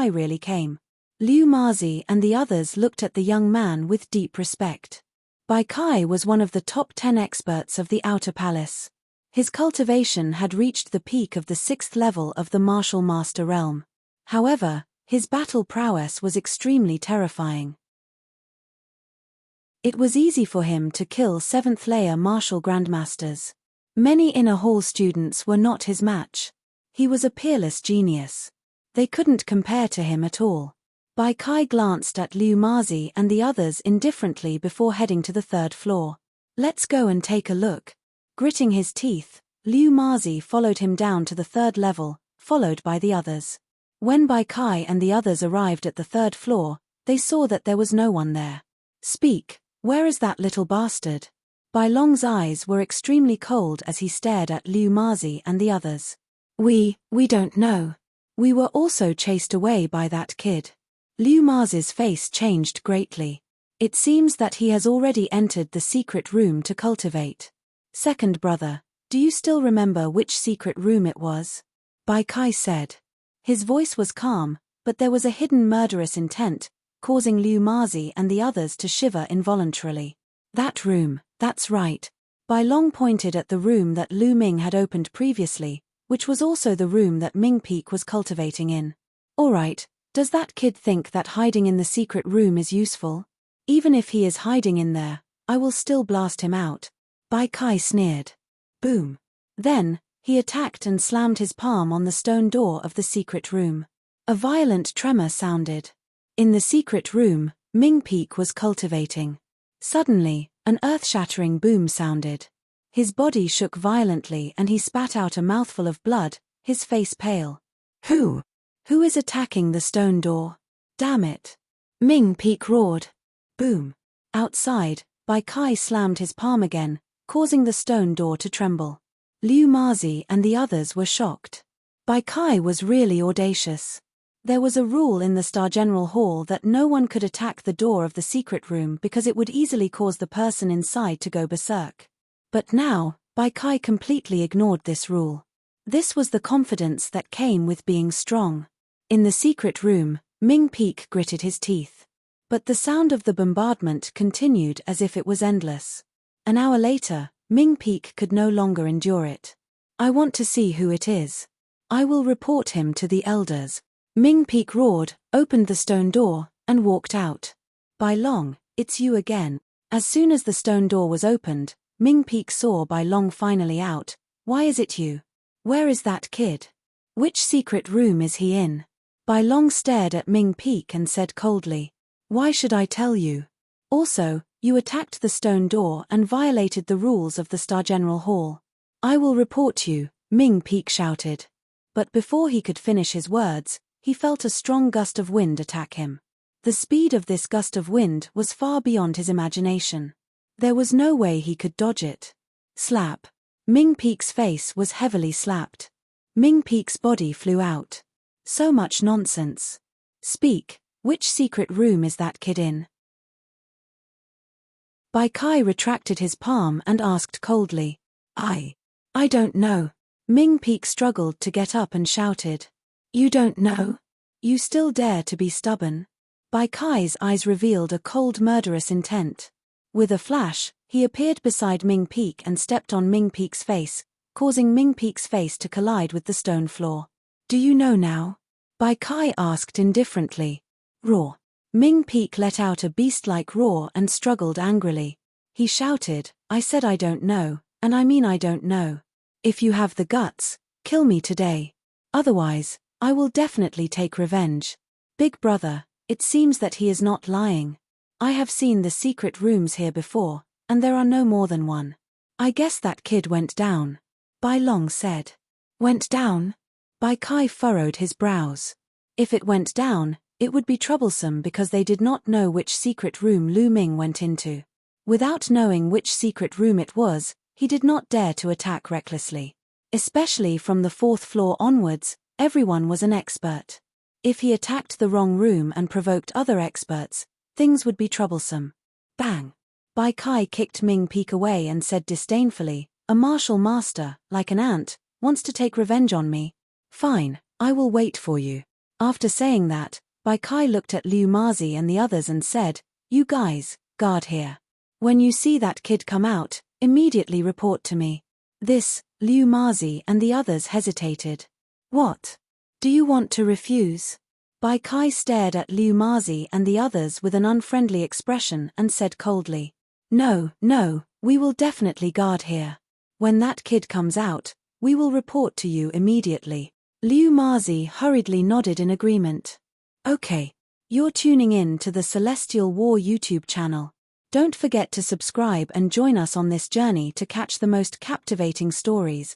really came. Liu Mazi and the others looked at the young man with deep respect. Bai Kai was one of the top 10 experts of the Outer Palace. His cultivation had reached the peak of the 6th level of the Martial Master realm. However, his battle prowess was extremely terrifying. It was easy for him to kill 7th-layer martial grandmasters. Many inner hall students were not his match. He was a peerless genius. They couldn't compare to him at all. Bai Kai glanced at Liu Mazi and the others indifferently before heading to the 3rd floor. Let's go and take a look. Gritting his teeth, Liu Mazi followed him down to the 3rd level, followed by the others. When Bai Kai and the others arrived at the 3rd floor, they saw that there was no one there. Speak, where is that little bastard? Bai Long's eyes were extremely cold as he stared at Liu Mazi and the others. We don't know. We were also chased away by that kid. Liu Ma's face changed greatly. It seems that he has already entered the secret room to cultivate. Second brother, do you still remember which secret room it was? Bai Kai said. His voice was calm, but there was a hidden murderous intent, causing Liu Mazi and the others to shiver involuntarily. That room, that's right. Bai Long pointed at the room that Lu Ming had opened previously, which was also the room that Ming Peak was cultivating in. Alright. Does that kid think that hiding in the secret room is useful? Even if he is hiding in there, I will still blast him out. Bai Kai sneered. Boom. Then, He attacked and slammed his palm on the stone door of the secret room. A violent tremor sounded. In the secret room, Ming Peak was cultivating. Suddenly, an earth-shattering boom sounded. His body shook violently and he spat out a mouthful of blood, his face pale. Who is attacking the stone door? Damn it! Ming Peak roared. Boom. Outside, Bai Kai slammed his palm again, causing the stone door to tremble. Liu Mazi and the others were shocked. Bai Kai was really audacious. There was a rule in the Star General Hall that no one could attack the door of the secret room because it would easily cause the person inside to go berserk. But now, Bai Kai completely ignored this rule. This was the confidence that came with being strong. In the secret room, Ming Peak gritted his teeth. But the sound of the bombardment continued as if it was endless. An hour later, Ming Peak could no longer endure it. I want to see who it is. I will report him to the elders. Ming Peak roared, opened the stone door, and walked out. Bai Long, it's you again. As soon as the stone door was opened, Ming Peak saw Bai Long finally out. Why is it you? Where is that kid? Which secret room is he in? Bai Long stared at Ming Peak and said coldly. Why should I tell you? Also, you attacked the stone door and violated the rules of the Star General Hall. I will report you, Ming Peak shouted. But before he could finish his words, he felt a strong gust of wind attack him. The speed of this gust of wind was far beyond his imagination. There was no way he could dodge it. Slap. Ming Peak's face was heavily slapped. Ming Peak's body flew out. So much nonsense. Speak, which secret room is that kid in? Bai Kai retracted his palm and asked coldly. I don't know. Ming Peak struggled to get up and shouted. You don't know? You still dare to be stubborn? Bai Kai's eyes revealed a cold murderous intent. With a flash, he appeared beside Ming Peak and stepped on Ming Peak's face, causing Ming Peak's face to collide with the stone floor. Do you know now? Bai Kai asked indifferently. Roar. Ming Peak let out a beast-like roar and struggled angrily. He shouted, I said I don't know, and I mean I don't know. If you have the guts, kill me today. Otherwise, I will definitely take revenge. Big brother, it seems that he is not lying. I have seen the secret rooms here before, and there are no more than one. I guess that kid went down. Bai Long said. Went down? Bai Kai furrowed his brows. If it went down, it would be troublesome because they did not know which secret room Lu Ming went into. Without knowing which secret room it was, he did not dare to attack recklessly. Especially from the 4th floor onwards, everyone was an expert. If he attacked the wrong room and provoked other experts, things would be troublesome. Bang! Bai Kai kicked Ming Peak away and said disdainfully, a martial master, like an ant, wants to take revenge on me. Fine, I will wait for you. After saying that, Bai Kai looked at Liu Mazi and the others and said, you guys, guard here. When you see that kid come out, immediately report to me. This, Liu Mazi and the others hesitated. What? Do you want to refuse? Bai Kai stared at Liu Mazi and the others with an unfriendly expression and said coldly. No, we will definitely guard here. When that kid comes out, we will report to you immediately. Liu Mazi hurriedly nodded in agreement. Okay. You're tuning in to the Celestial War YouTube channel. Don't forget to subscribe and join us on this journey to catch the most captivating stories.